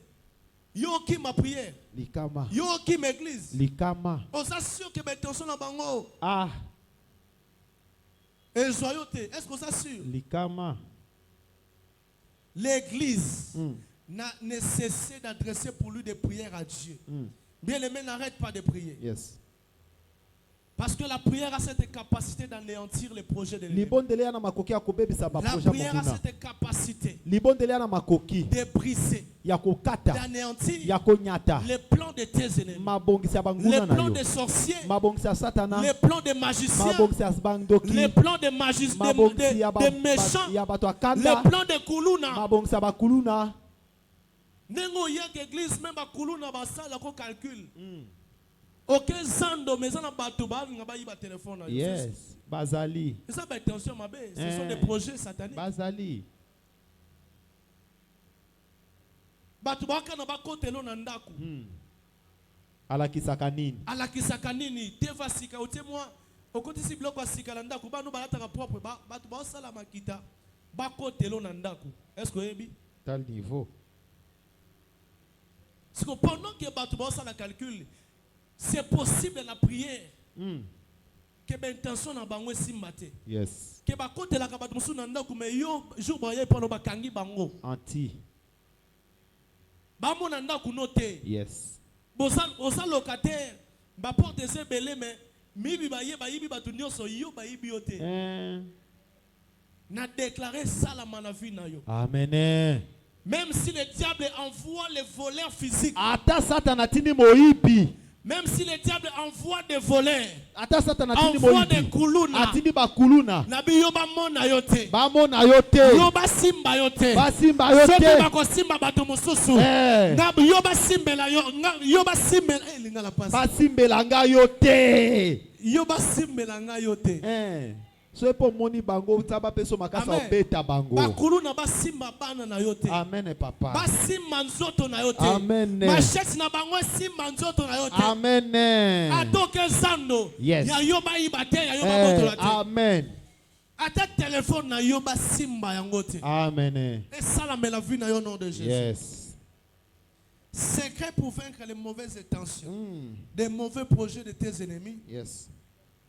Yo qui ma prière. Likama. Yo qui m'église. Likama. On s'assure que intention na bango. Ah. Et joyauté, est-ce qu'on s'assure? Likama. L'église n'a cessé d'adresser pour lui des prières à Dieu. Bien aimé, n'arrête pas de prier. Yes. Parce que la prière a cette capacité d'anéantir les projets de l'ennemi. La prière a cette capacité de briser, d'anéantir les plans de tes ennemis, les plans des sorciers, les plans des magiciens, les plans des magiciens, des méchants, les plans de Kuluna. Nengo yak église même à Kuluna basala ko calcul. Aucun zando mais ça na bato ba ngaba yiba téléphone. Yes, Bazali. Ça ba attention ma bé, ce sont des projets sataniques. Bazali. Bato ba kana ba kotelo na ndaku. Ala kisaka nini? Ala kisaka nini? Teva sika ote moi Au côté si bloc asikalanda ku ba no balata ka propre ba ba sala makita ba kotelo na ndaku. Est-ce que yebi? Tel niveau. Parce que pendant que ba ba sala calcul, c'est possible la prière. Que ben intention na bango simbate. Yes. Que ba kotela ka ba musu na ndaku me yo jour ba ye pa no ba kangi bango. Anti. Ba mo na ndaku noté. Yes. Bosa locataire ba porte se belé mais mibi ba yibi ba tunyo so yo ba yibi yote. Na déclaré ça la vie na yo. Amen. Même si le diable envoie les voleurs physiques. Ata Satan atini moibi. Même si le diable envoie des voleurs. Ata Satan atini envoie moibi. des kuluna. Atini ba kuluna. Na bi yo ba mona yote. Ba mona yote. Yo ba simba yote. Ba simba yote. Soki ba ko simba bato mosusu. Na bi yo ba simbela yo ba simbela linga la passe. Ba simbela nga yote. Yo ba simbela nga yote. So pour moni bango taba peso makasa obeta bango. Bakulu na basimba bana na yote. Amen papa. Basimba nzoto na yote. Amen. Machette na bango simba nzoto na yote. Amen. Atoke zando. Yes. Ya yoba ibate ya yoba boto la te. Amen. Ata téléphone na yoba simba yango te. Amen. Et ça la met la vie na yo nom de Jésus. Yes. Secret pour vaincre les mauvaises intentions. Des mauvais projets de tes ennemis. Yes.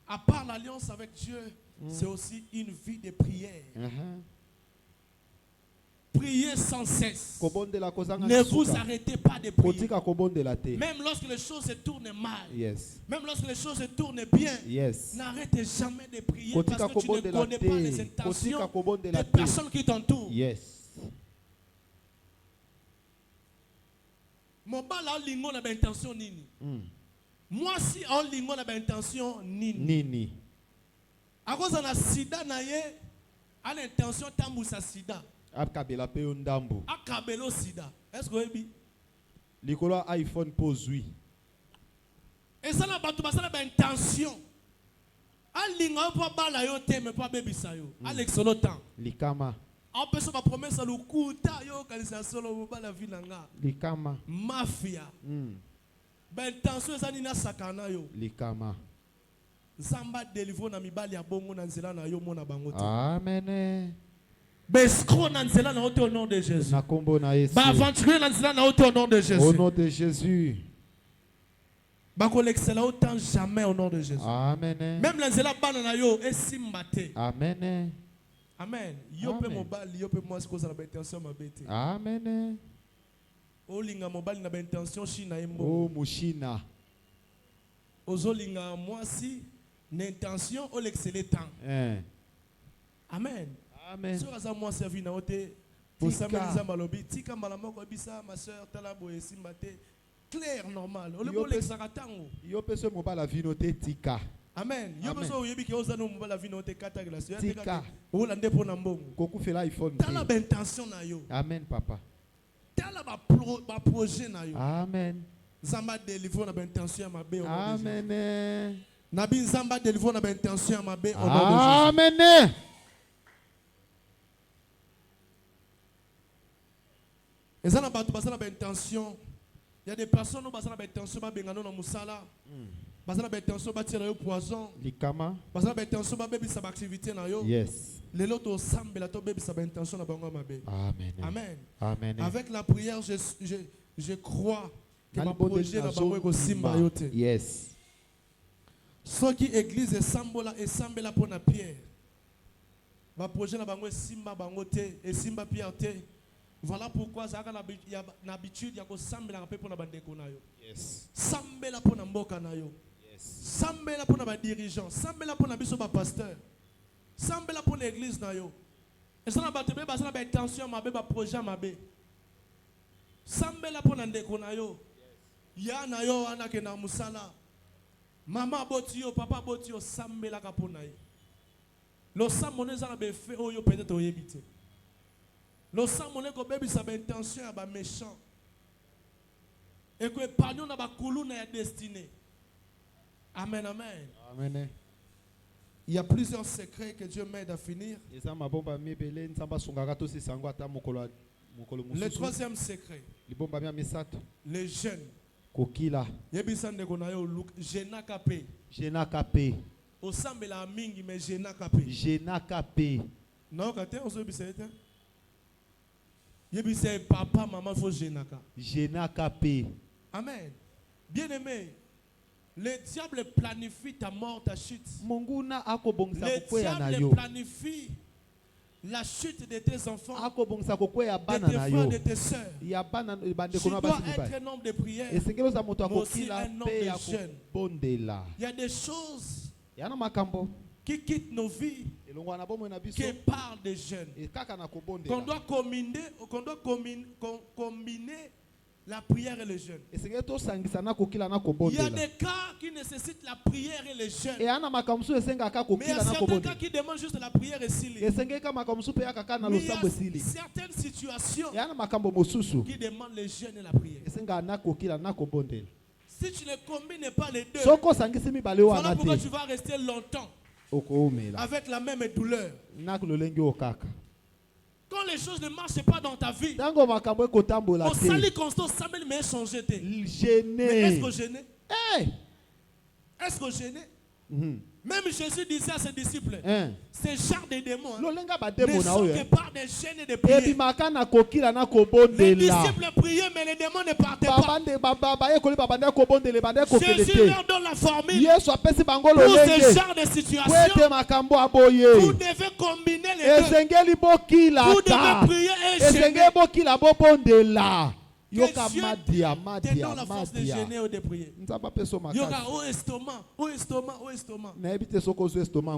À part l'alliance avec Dieu, c'est aussi une vie de prière. Priez sans cesse. Ne vous arrêtez pas de prier. Même lorsque les choses se tournent mal. Yes. Même lorsque les choses se tournent bien. Yes. N'arrêtez jamais de prier parce que tu ne connais pas les intentions des personnes qui t'entourent. Yes. Mobala lingo na ba intention nini. Moi si en lingo na ba intention nini. À cause de la sida na ye, à l'intention tambu sa sida. Akabela pe ndambu. Akabelo sida. Est-ce que vous avez Likolo iPhone pose oui. Et ça n'a pas tout ça na intention. A lingo pa bala yo te mais pas bebisa yo. À l'exolo temps. Likama. On peut se promesse à l'ukuta yo kalisa solo bala vinanga. Likama. Mafia. Ben intention ça ni na sakana yo. Likama. Zamba délivre na mibali ya bongo na nzela na yo mona bango te. Amen. Bescro na nzela na au nom de Jésus. Na kombo na Yesu. Ba aventurier na nzela na au nom de Jésus. Au nom de Jésus. Ba ko l'excella autant jamais au nom de Jésus. Amen. Même la nzela bana na yo esimbate. Amen. Amen. Yo pe mobali yo pe moi cause la intention ma bête. Amen. O linga mobali na intention china embo. Oh mushina. Ozolinga moi si l'intention o l'exceller temps. Amen. Amen. So kaza moi servi na ote. Tika maliza malobi, tika malamoko bisa ma sœur talabo esimbate. Clair normal. O le bo l'exaratango. Yo pe so mobala vino te tika. Amen. Yo pe so yebi ke ozana mobala vino te kata relation. Tika. O la ndepo na mbongo. Koku fela iPhone. Tala ba intention na yo. Amen papa. Tala ba projet na yo. Amen. Zamba délivre na ba intention ma be. Amen. Nabi Zamba délivre na ba intention ma be. Amen. Et ça n'a pas intention. Il y a des personnes qui ont intention de faire des musala. Ils ont intention de tirer le poison. Likama. Ils ont intention de faire des activités. Yes. Les autres semblent avoir intention de faire. Amen. Amen. Amen. Avec la prière, je crois que ma projet va pas simba yote. Yes. Ceux qui église et sambela pour la pierre. Ma projet na bango simba bangote et simba pierre te. Voilà pourquoi ça a l'habitude de sambela pour na bandeko na yo. Yes. Sambela pour na mboka na yo. Yes. Sambela pour na dirigeant, sambela pour na biso ba pasteur. Sambela pour l'église na yo. Et ça na ba tebe ba ça na ba intention ma be ba projet ma be. Sambela pour na ndeko na yo. Ya na yo ana ke na musala. Mama boti yo, papa boti yo, sambela ka pour na yo. Lo samone za na be fait oyo peut-être oyebite. Le sang monnaie ko baby sa intention à ba méchant. Et que pardon na ba koulou na destinée. Amen, amen. Amen. Il y a plusieurs secrets que Dieu m'aide à finir. Le troisième secret. Les jeunes. Kokila. Yebisande konayo Jenakape. Jenakape. Osambela mingi mais Jena Kapé. Jena Kapé. Non, quand on se dit c'est papa, maman, faut Jena Kapé. Jena Kapé. Amen. Bien-aimé, le diable planifie ta mort, ta chute. Le diable planifie la chute de tes enfants, de tes frères, de tes soeurs. Tu dois être un homme de prière, mais aussi un homme de jeûne. Il y a des choses qui quittent nos vies, qui parlent de jeûne. Qu'on doit combiner la prière et le jeûne. Il y a des cas qui nécessitent la prière et le jeûne. Mais il y a certains cas qui demandent juste la prière et s'il y a certaines situations qui demandent le jeûne et la prière. Si tu ne combines pas les deux, voilà pourquoi tu vas rester longtemps avec la même douleur. Quand les choses ne marchent pas dans ta vie, au salut constant, ça m'a changé. Mais est-ce que gêné? Est-ce que gêné? Même Jésus disait à ses disciples, ces genres de démons ne sont que par des chaînes de prière. Les disciples priaient, mais les démons ne partaient pas. Jésus leur donne la formule pour ce genre de situation. Vous devez combiner les deux. Vous devez prier et gêner. Que Dieu te donne la force de gêner ou de prier. Il y aura au estomac.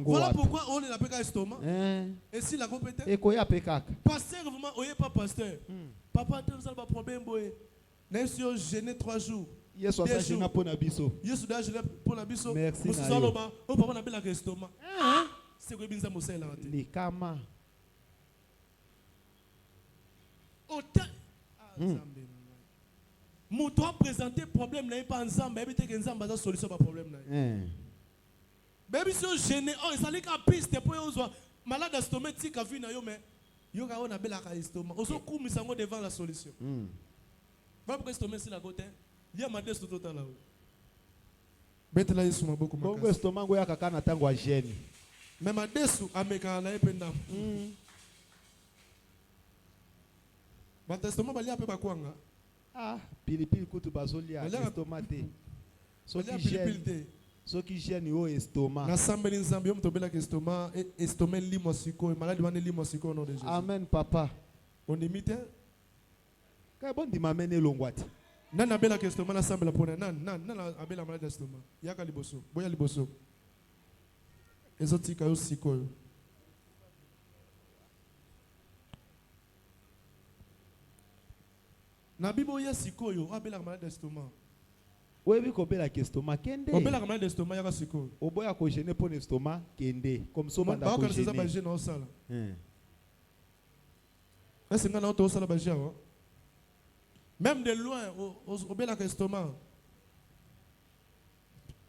Voilà pourquoi on l'appelle estomac. Et si la compétence, pasteur, vous n'avez pas pasteur. Papa, tu as un problème. Même si on gêne 3 jours. Merci. C'est quoi bien ça, Moussa là? Nous doit présenter problème là pas ensemble, mais peut-être ensemble basa solution pas problème là. Baby so gêné, oh ça les piste pour yo malade stomatique a vu na yo mais yo ka on a bela ka estomac. Oso kumisa ngo devant la solution. Va pour estomac si la côté. Il y a madès tout total là. Bête là yesu maboko makasi. Bongo estomac ngo ya kaka na tango a gêne. Mais madès ameka na ependa. Ba estomac bali ape ba kwanga. Pilipili kutu bazolia estomate. Soki gêne yo estomac. Na sambeli nzambe yo mtobela ke estomac estomac limo siko maladi wane limo siko au nom de Jésus. Amen papa. On imite. Ka bon di mamene longwati. Nana bela ke estomac na sambela pona nana abela maladi estomac. Yaka liboso. Boya liboso. Ezotika yo siko yo. Na bibo ya sikoyo abela malade d'estomac. Webi ko bela estomac kende. Obela malade d'estomac ya sikoyo. Oboya ko gêner pour estomac kende comme ça banda ko gêner. Ba ko gêner na osala. Est-ce que na to osala ba gêner? Même de loin obela estomac.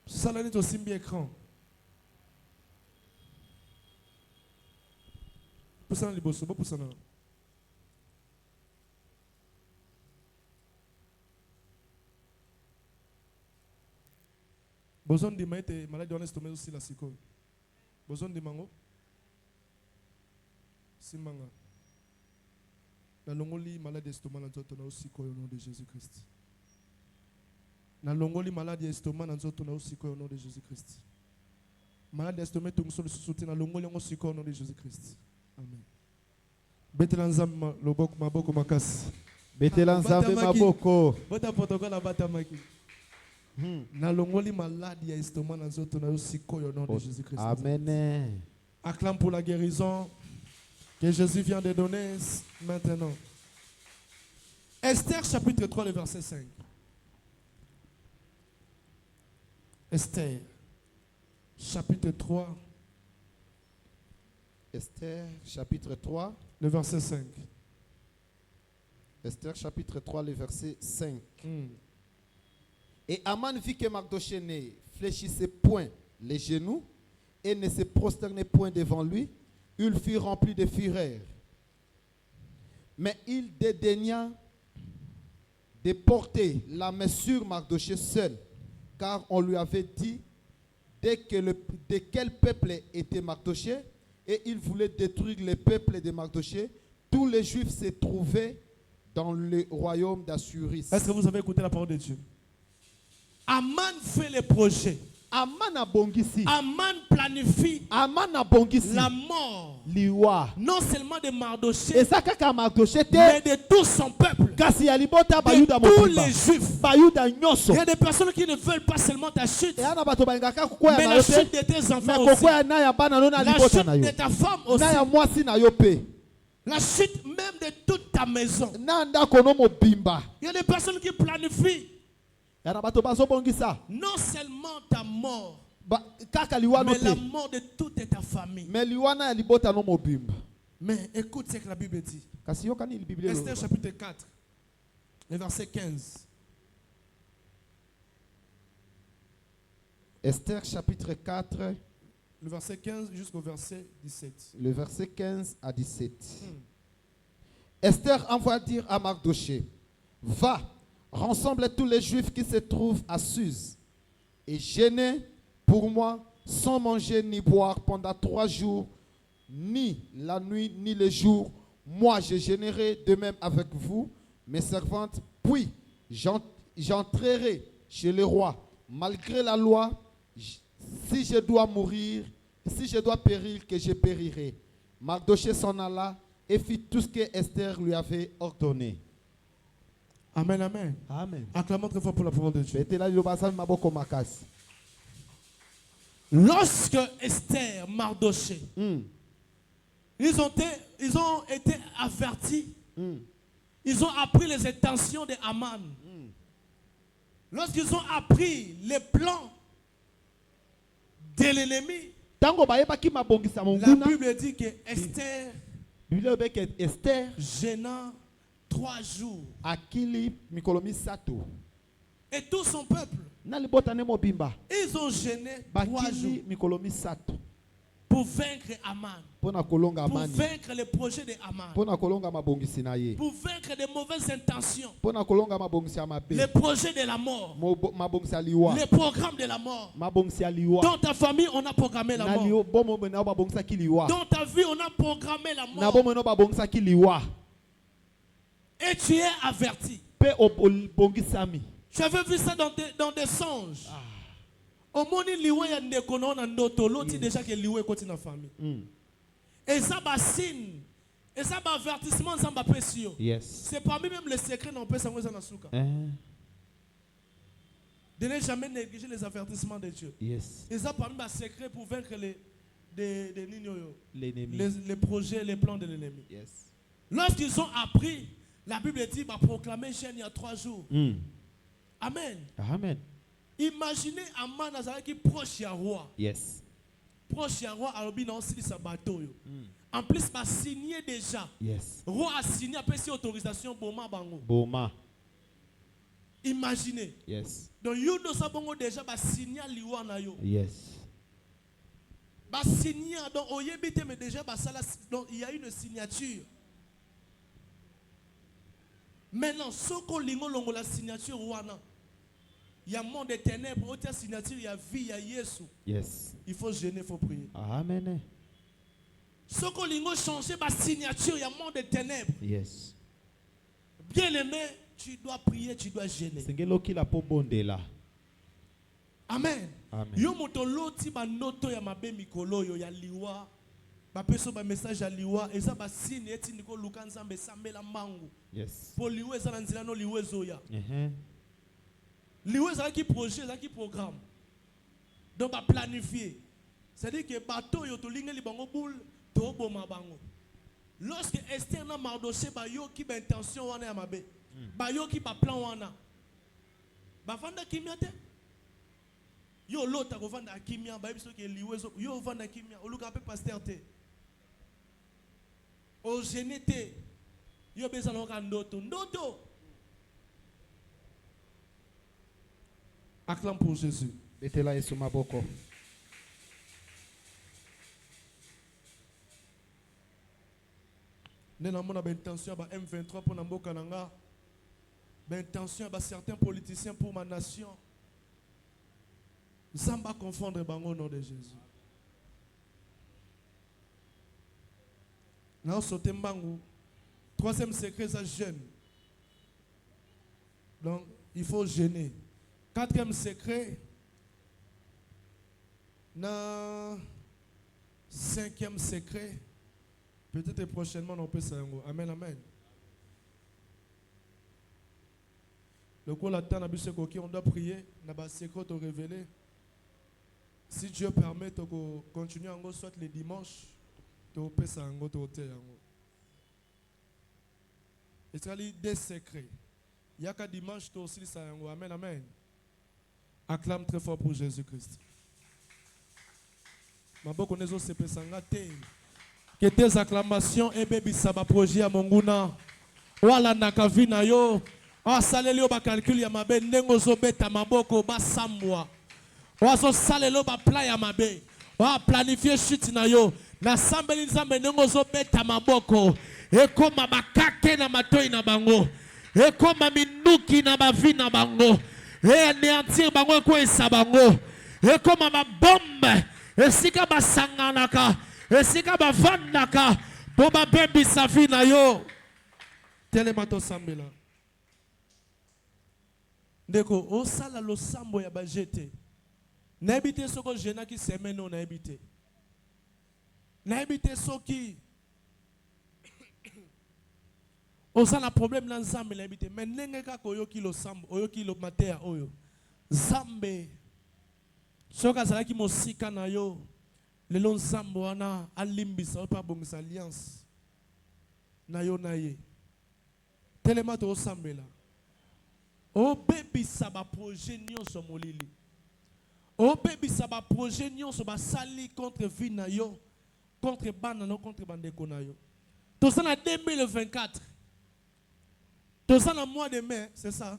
Sala ni to simbi écran. Poussa na liboso, bo poussa na. Besoin de mettre maladie en estomac aussi la siko. Besoin de mango. Simanga. Na longoli maladie estomac na nzoto na siko au nom de Jésus-Christ. Na longoli maladie estomac na nzoto na siko au nom de Jésus-Christ. Maladie estomac tout sur le soutien na longoli on siko au nom de Jésus-Christ. Amen. Betelanzam loboko maboko makasi. Betelanzam maboko. Bota protocole abata maki. Na longoli malade ya estomac na nzoto na siko au nom de Jésus-Christ. Amen. Acclame pour la guérison que Jésus vient de donner maintenant. Esther chapitre 3 le verset 5. Esther chapitre 3. Esther chapitre 3 le verset 5. Esther chapitre 3 le verset 5. Et Aman vit que Mardochée ne fléchissait point les genoux et ne se prosternait point devant lui. Il fut rempli de fureur. Mais il dédaigna de porter la main sur Mardochée seul, car on lui avait dit de quel peuple était Mardochée, et il voulait détruire le peuple de Mardochée. Tous les Juifs se trouvaient dans le royaume d'Assyrie. Est-ce que vous avez écouté la parole de Dieu? Aman fait les projets. Aman planifie la mort. Non seulement de Mardochée, mais de tout son peuple. De tous les Juifs. Il y a des personnes qui ne veulent pas seulement ta chute, mais la chute de tes enfants aussi. La chute de ta femme aussi. La chute même de toute ta maison. Il y a des personnes qui planifient non seulement ta mort, mais la mort de toute ta famille. Mais écoute ce que la Bible dit. Esther chapitre 4, le verset 15. Esther chapitre 4, le verset 15 jusqu'au verset 17. Le verset 15 à 17. Esther envoie dire à Mardochée, va, rassemble tous les Juifs qui se trouvent à Suse et jeûnez pour moi sans manger ni boire pendant 3 jours, ni la nuit ni le jour. Moi je jeûnerai de même avec vous, mes servantes, puis j'entrerai chez le roi. Malgré la loi, si je dois mourir, si je dois périr, que je périrai. Mardochée s'en alla et fit tout ce que Esther lui avait ordonné. Amen, amen. Amen. Acclamons très fort pour la parole de Dieu. Lorsque Esther, Mardochée, ils ont été avertis. Ils ont appris les intentions de Haman. Lorsqu'ils ont appris les plans de l'ennemi, la Bible dit que Esther gêna 3 jours. Et tout son peuple, ils ont gêné 3 jours pour vaincre Haman, pour vaincre le projet de Haman, pour vaincre les mauvaises intentions, le projet de la mort, le programme de la mort. Dans ta famille, on a programmé la mort. Dans ta vie, on a programmé la mort. Et tu es averti. Tu avais vu ça dans des songes. Au monde liwe ya ndekono na ndoto loti déjà que liwe koti na famille. Et ça ba signe, et ça ba avertissement ça ba pesio. C'est parmi même les secrets non peut savoir ça na souka. De ne jamais négliger les avertissements de Dieu. Et ça parmi les secrets pour vaincre les projets, les plans de l'ennemi. Lorsqu'ils ont appris, la Bible dit va proclamer jeûne il y a 3 jours. Amen. Amen. Imaginez Haman qui proche du roi. Proche du roi, en plus, il a signé déjà. Le roi a signé après cette autorisation Boma Bango. Imaginez. Donc, Yudo Sabongo déjà a signé l'Iwa na yo. Ba signé donc oyebite mais déjà donc il y a une signature. Maintenant, ce qu'on lingo longo la signature wana. Il y a monde de ténèbres, autre signature, il y a vie, il y a Yesu. Il faut jeûner, il faut prier. Amen. Ce qu'on lingo changer ma signature, il y a monde de ténèbres. Bien aimé, tu dois prier, tu dois jeûner. Amen. Yo moto loti ba noto ya mabe mikolo yo ya liwa. Ba peso ba message ya liwa, eza ba signe eti ndiko luka nzambe sambela mangu. Po liwe za nzila no liwe zoya. Liwe za ki projet, za ki programme. Donc ba planifier. C'est-à-dire que bateau yo to linga li bango boule, to boma bango. Lorsque Esther na Mardochée ba yo ki ba intention wana ya mabe. Ba yo ki ba plan wana. Ba vanda kimia te. Yo l'autre ko vanda kimia ba biso ke liwe zo yo vanda kimia o luka pe pasteur te. O genete. Yo beza loka ndoto. Acclame pour Jésus. Betela Yesu maboko. Nena mona ba intention ba M23 pour na mboka nanga. Ba intention ba certains politiciens pour ma nation. Zamba confondre bango au nom de Jésus. Now sauter mbangu. Troisième secret, ça jeûne. Donc, il faut jeûner. Quatrième secret, cinquième secret, peut-être prochainement on peut s'engager. Amen, amen. Le coup la temps on doit prier, on a secret te révéler. Si Dieu permet de continuer en soit les dimanches, tu peux s'engager. Et c'est des secrets. Il y a qu'un dimanche, tu aussi ça. Amen, amen. Acclame très fort pour Jésus-Christ. Que tes acclamations et bébé ça va projet à Monguna. Wala nakavina yo. Ah salelio ba calcul ya mabe ndengo zo beta maboko ba samwa. Wa zo salelo ba plan ya mabe. Wa planifier chute na yo. Na sambeli nzambe ndengo zo beta maboko. Eko mabakake na matoi na bango. Eko maminuki na bavi na bango. E anéantir bango ko esabango. Eko mama bombe. Esika basanganaka. Esika bavandaka. Boba bebi safi na yo. Telemato sambela. Ndeko osala lo sambo ya bajete. Na ebite soko jena ki semeno na ebite. Na ebite soki osala problème na nzambe na ebite. Mais ndenge kaka oyoki lo sambo, oyoki lo matea oyo. Zambe soka zalaki mosika na yo. Lelo nzambo wana alimbisa pa bongisa alliance na yo na ye. Telema to osambela. O baby saba projet nyonso molili. O baby saba projet nyonso ba sali contre vie na yo, contre bana no contre bandeko na yo. Tout ça en 2024. Tout ça dans mois de mai, c'est ça.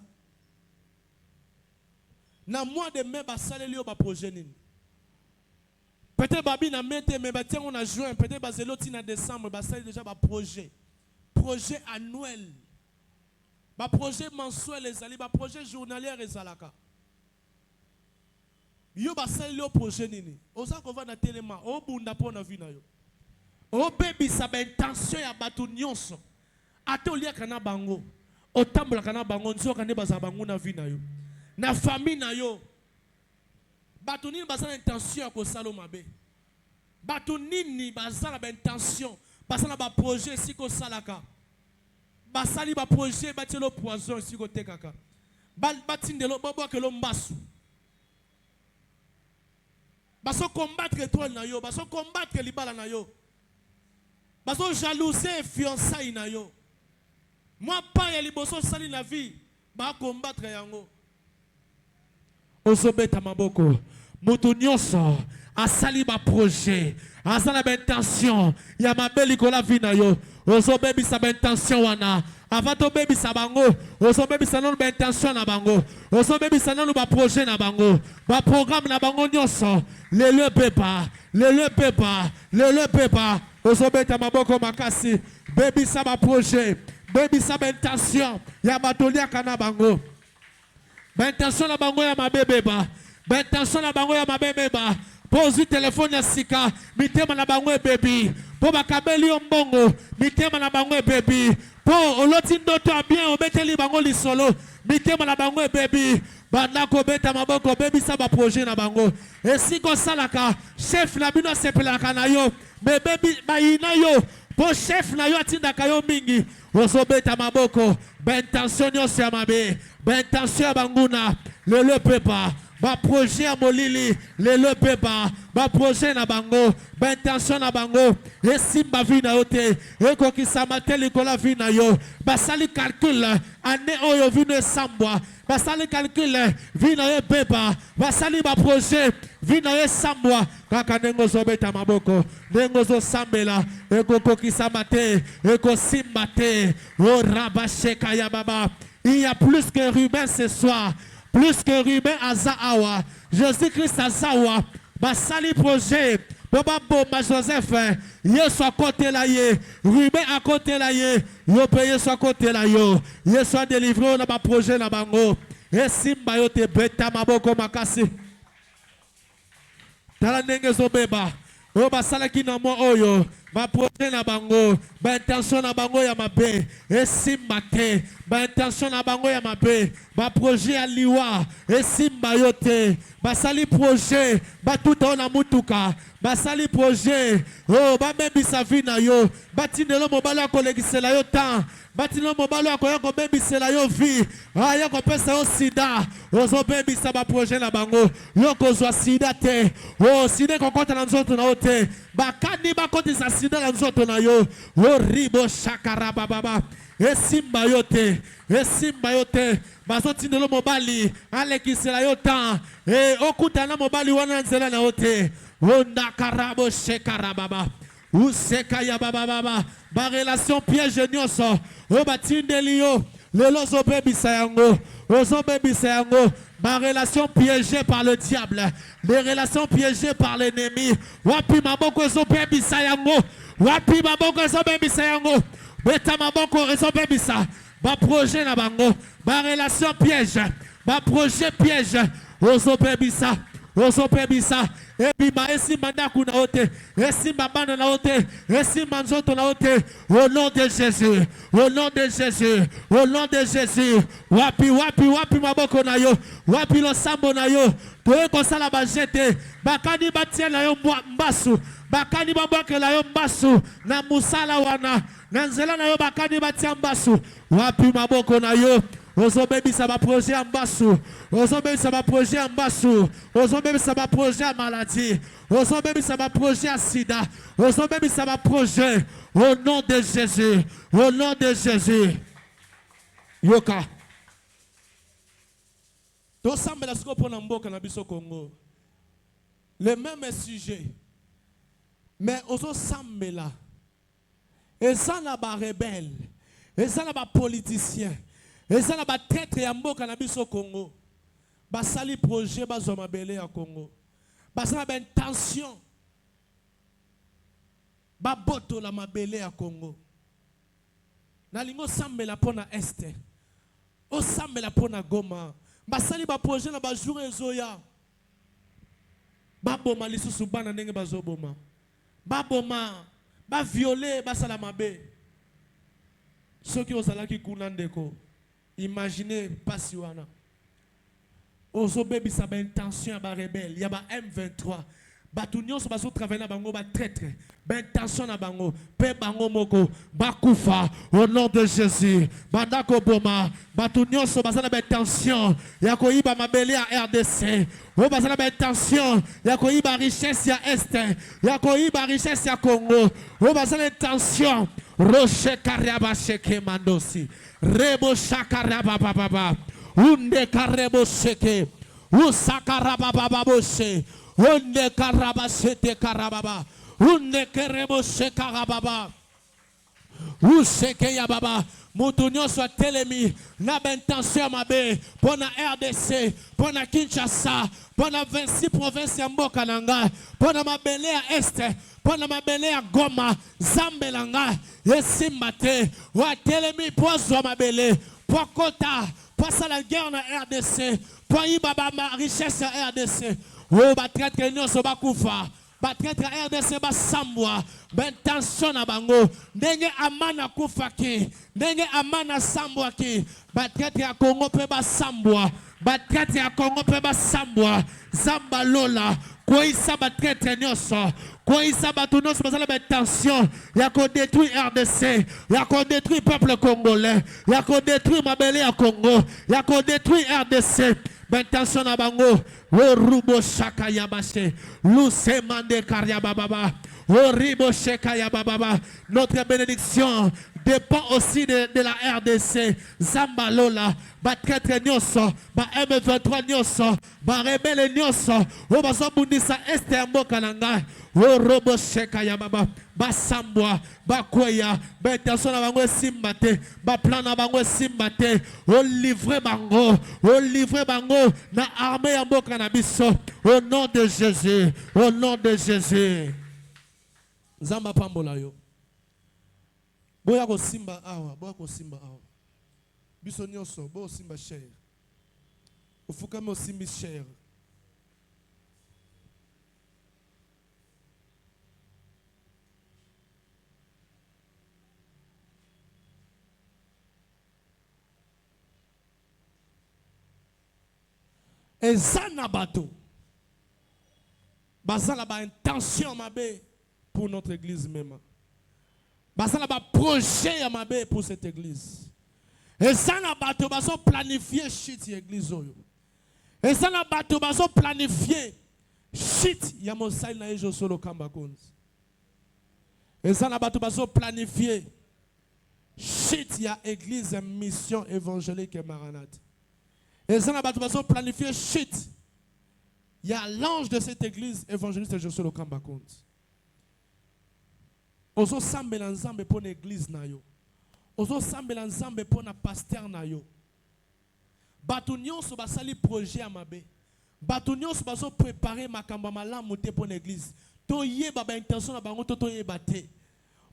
Dans mois de mai ba sali yo ba projet nini. Peut-être babi na mette mais ba tiens on a juin, peut-être ba zeloti na décembre ba sali déjà ba projet. Projet annuel. Ba projet mensuel ezali, ba projet journalier ezalaka. Yo ba sali yo projet nini. Oza ko va na telema, o bunda po na vie na yo. O baby sa ba intention ya batu nyonso. Ate olia kana bango. O tambola kana bango nzo kana baza bango na vie na yo. Na famille na yo. Batu nini baza na intention ko salo mabe. Batu nini baza na ba intention, baza na ba projet siko salaka. Basali ba projet batelo poison si côté kaka batindelo bobo ke lo mbasu baso combattre étoile na yo baso combattre libala na yo baso jalouser fiançailles na yo moi pas ya liboso sali na vie ba combattre yango osobeta maboko mutu nyonso asali ba projet asala ba intention ya mabeli ko la vie na yo. Oso baby sa intention wana avant to baby sa bango oso baby sa non ba intention na bango oso baby sa non ba projet na bango ba programme na bango nyonso le pepa oso beta maboko makasi baby sa ba projet baby sa ba intention ya batolia kana bango ba intention na bango ya mabebeba ba intention na bango ya mabebeba pose téléphone ya sika mitema na bango baby po bakabeli ombongo mitema na bango baby po oloti ndoto bien obeteli bango lisolo mitema na bango baby banda ko beta maboko baby sa ba projet na bango esiko salaka chef na bino sepelaka na yo me baby bayina yo po chef na yo atindaka yo mingi oso beta maboko ba intention nyonso ya mabe ba intention ya banguna le pepa ba projet à molili le pepa ba projet na bango ba intention na bango esimba vi na yo te ekokisa mateli kola vi na yo basali calcul ane oyo vi no esambwa basali calcul vi na yo pepa basali ba projet vi na yo esambwa kaka nengo zobeta maboko nengo zo sambela ekokokisa mate ekosimba te o rabasheka ya baba. Il y a plus que Ruben ce soir. Plus que Ruben Azawa, Jésus-Christ Azawa, Basali projet, Baba Boma Joseph, Ye soit côté là, Ruben à côté là, Yo payé soit côté là, Ye soit délivré dans ma projet na bango, et Simba yo te beta maboko makasi. tala ndenge zobeba o basalaki na mo oyo ba projet na bango ba intention na bango ya mabe esimba te ba intention na bango ya mabe ba projet ya liwa esimba yo te basali projet ba tuta na mutuka basali projet oh ba mebisa vi na yo batindelo mobali akolekisela yo temps batindelo mobali akoya kobebisela yo vi aya kopesa yo sida ozobebisa ba projet na bango yo kozwa sida te oh sida kokota na nzoto na yo te bakandi bakotisa sida na nzoto na yo oribo shakaraba baba esimba yo te bazotindelo mobali alekisela yo temps okutana mobali wana nzela na yo te onda karabo shekarababa useka ya baba ba relation piège nyonso o batindeli yo lelo zobebisa yango ozobebisa yango ma relation piégée par le diable, des relations piégées par l'ennemi. Wapi maboko ezobebisa yango, wapi maboko ezobebisa yango, beta maboko ezobebisa, ba projet na bango, ba relation piège, ba projet piège, ozobebisa, ozobebisa. Ebima esimba ndaku na ote, esimba bana na ote, esimba nzoto na ote. Au nom de Jésus, au nom de Jésus, au nom de Jésus. Wapi maboko na yo, wapi lo sambo na yo. Toye kosala bajete, bakani batie na yo mbasu, bakani baboke na yo mbasu, na musala wana, na nzela na yo bakani batie mbasu. Wapi maboko na yo. Ozobebisa ba projet en bassou, ozobebisa ba projet en bassou, ozobebisa ba projet en maladie, ozobebisa ba projet en sida, ozobebisa ba projet au nom de Jésus, au nom de Jésus. Yoka. To sambela siko pona mboka na biso Congo. Le même sujet. Mais ozo sambela. Et ça na ba rebelle, et ça na ba politicien. Et ça na ba traître ya mboka na biso Congo. Basali projet bazwa mabele ya Congo. Basala ba intention. Ba boto la mabele ya Congo. Na lingo sambela pona este. O sambela pona Goma. Basali ba projet na ba jour ezoya. Ba boma lisusu bana ndenge bazoboma. Ba boma, ba violer basala mabe. Soki ozalaki kuna ndeko. Imaginez pas wana. Ozo bebi sa ba intention ba rebelle, ya ba M23. Batunyo so bazo travailler na bango ba traître. Ba intention na bango, pe bango moko, ba kufa au nom de Jésus. Bandako boma, batunyo so bazana ba intention, ya ko iba mabele ya RDC. O bazana ba intention, ya ko iba richesse ya Est, ya ko iba richesse ya Congo. O bazana intention, roche kariaba sheke mandosi. Rebo shakaraba baba, unde karebo sheke, usakaraba baba boshe, unde karaba shete karababa, unde kerebo shekarababa, useke ya baba. Mutunyo soit telemi, na bentension mabe, pour la RDC, pour la Kinshasa, pour la 26 provinces ya mboka nanga, pour la mabele ya Est, pour la mabele ya Goma, Zambelanga, Yesimbate, wa telemi pour zwa mabele, pour kota, pour ça la guerre na RDC, pour y baba richesse ya RDC, ou ba traite nyo so bakufa. Batraître RDC basambwa bentension na bango ndenge amana kufaki ndenge amana sambwa ki batraître ya Congo pe basambwa batraître ya Congo pe basambwa zamba lola ko isa batraître nyoso ko isa batu nyoso basala bentension ya ko détruire RDC ya ko détruire peuple congolais ya ko détruire mabele ya Congo ya ko détruire RDC bentension na bango. Orubo shaka yabashe, luce mande karia baba, oribo shaka yababa. Notre bénédiction dépend aussi de la RDC. Zambalola, ba traître nyoso, ba M23 nyoso, ba rebelle nyoso, o baso bundisa este mboka nanga. Orobo shaka yababa, ba sambwa, ba koya, ba intention na bango simbate, ba plan na bango simbate, o livrer bango na armée ya mboka na biso. Au nom de Jésus, au nom de Jésus. Zamba pambola yo. Boya ko simba awa, boya ko simba awa. Biso nyoso, bo simba cher. Ufukame o simbi cher. Et ça n'a pas tout. Ça n'a pas intention pour notre église même. Ça n'a pas projet pour cette église. Et ça n'a pas tout. Ça planifier shit l'église. Et ça n'a pas tout. Ça planifier shit ya mosai na ejo solo kamba konzi. Et ça n'a pas tout. Ça planifier shit ya église mission évangélique et maranathe. Et ça n'a pas tout. Ça planifier shit. Il y a l'ange de cette église évangéliste Josué Lokamba Konzi. Ozo sambela nzambe pour l'église na yo. Ozo sambela nzambe pour na pasteur na yo. Batu nyonso basali projet à mabe. Batu nyonso baso préparer makamba malamu te pour l'église. To ye baba intention na bango to ye bate.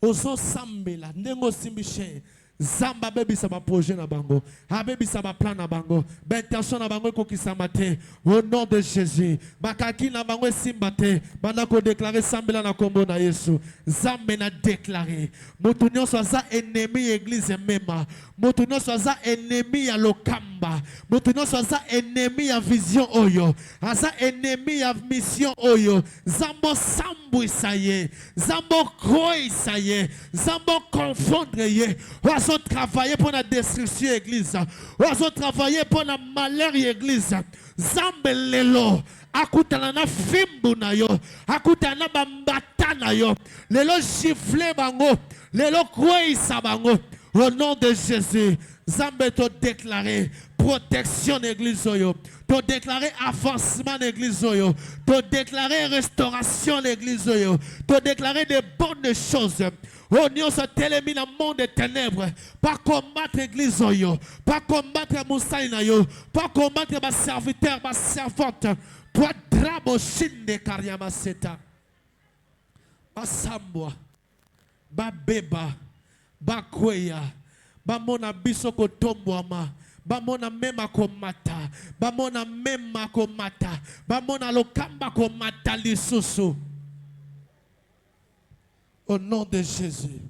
Ozo sambela ndengo simbiche. Zamba bebi sa ba projet na bango. Ha bebi sa ba plan na bango. Ben intention na bango ko kisamate. Au nom de Jésus. Bakaki na bango simbate. Banda ko déclarer sambela na kombo na Yesu. Zambe na déclarer. Mutu nyonso za ennemi église mema. Mutu nyonso za ennemi ya lokamba. Mutu nyonso za ennemi ya vision oyo. Aza ennemi ya mission oyo. Zambo sambu isaye. Zambo kroi isaye. Zambo confondre ye. Oiseau travailler pour la destruction de l'église. Oiseau travailler pour la malheur de l'église. Zambe lelo. Akutana na fimbu na yo. Akutana bambata na yo. Lelo gifle bango. Lelo kwe isa bango. Au nom de Jésus. Zambe to déclarer protection de l'église. To déclarer avancement de l'église. To déclarer restauration de l'église. To déclarer de bonnes choses. On y se télémine dans le monde des ténèbres. Pas combattre l'église, pas combattre Moussaïna, pas combattre ma serviteur, ma servante. Toi, drabo shinde kariama seta. Ba sambwa, ba beba, ba kweya, ba mona bisoko tombwama. Bamona mema komata, bamona mema komata, bamona lokamba komata lisusu. Au nom de Jésus.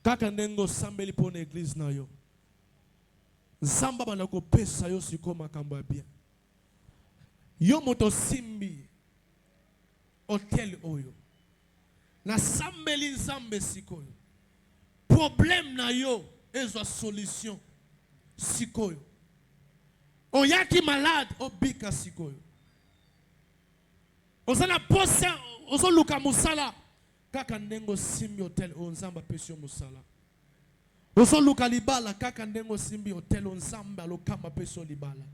Kaka nengo sambeli pour l'église na yo. Zamba banako pesa yo siko makambo bien. Yo moto simbi hotel oyo. Na sambeli nzambe siko yo. Problème na yo ezo solution siko yo. Oyaki malade obika siko yo. Ozana posa ozo luka musala. Kaka ndengo simbi hotel onzamba pesio musala. Oso luka libala kaka ndengo simbi hotel onzamba lokamba pesio libala.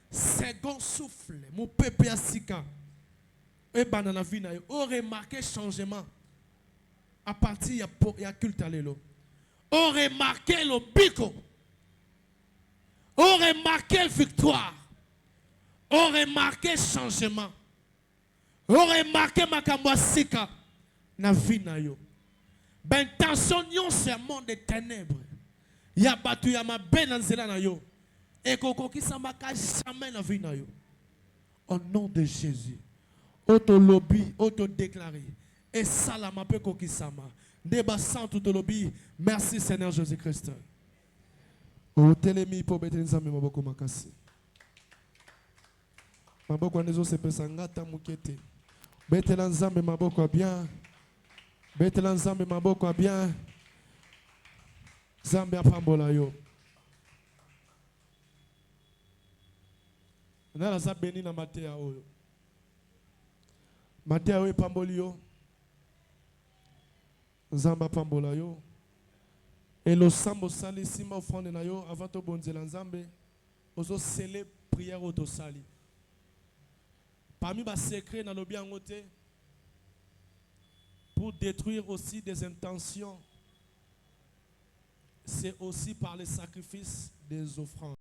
Second souffle, mon pepe asika. Et banana vina yo. On remarqué changement à partir ya culte alelo. On remarqué le bico. On remarqué victoire. On remarqué changement. On remarqué makambo asika. Na vie na yo. Ben tension nyon c'est un monde de ténèbres. Ya batu ya mabe na nzela na yo. Et koko ki samba ka jamais na vie na yo. Au nom de Jésus. Auto lobby, auto déclaré. Et ça la mape koki sama. Débat sans tout lobby. Merci Seigneur Jésus-Christ. O telemi po bete nzambe maboko makasi. Maboko nezo se pesa ngata mukete. Bete nzambe maboko bien. Betela nzambe maboko bien. Nzambe apambola yo. Nala za beni na matea oyo. Matea oyo pamboli yo. Nzambe apambola yo. Et le sambo sali sima offrande na yo avant to bonzela nzambe. Ozo sele prière auto sali. Parmi ba secret na lobi angote. Pour détruire aussi des intentions, c'est aussi par les sacrifices des offrandes.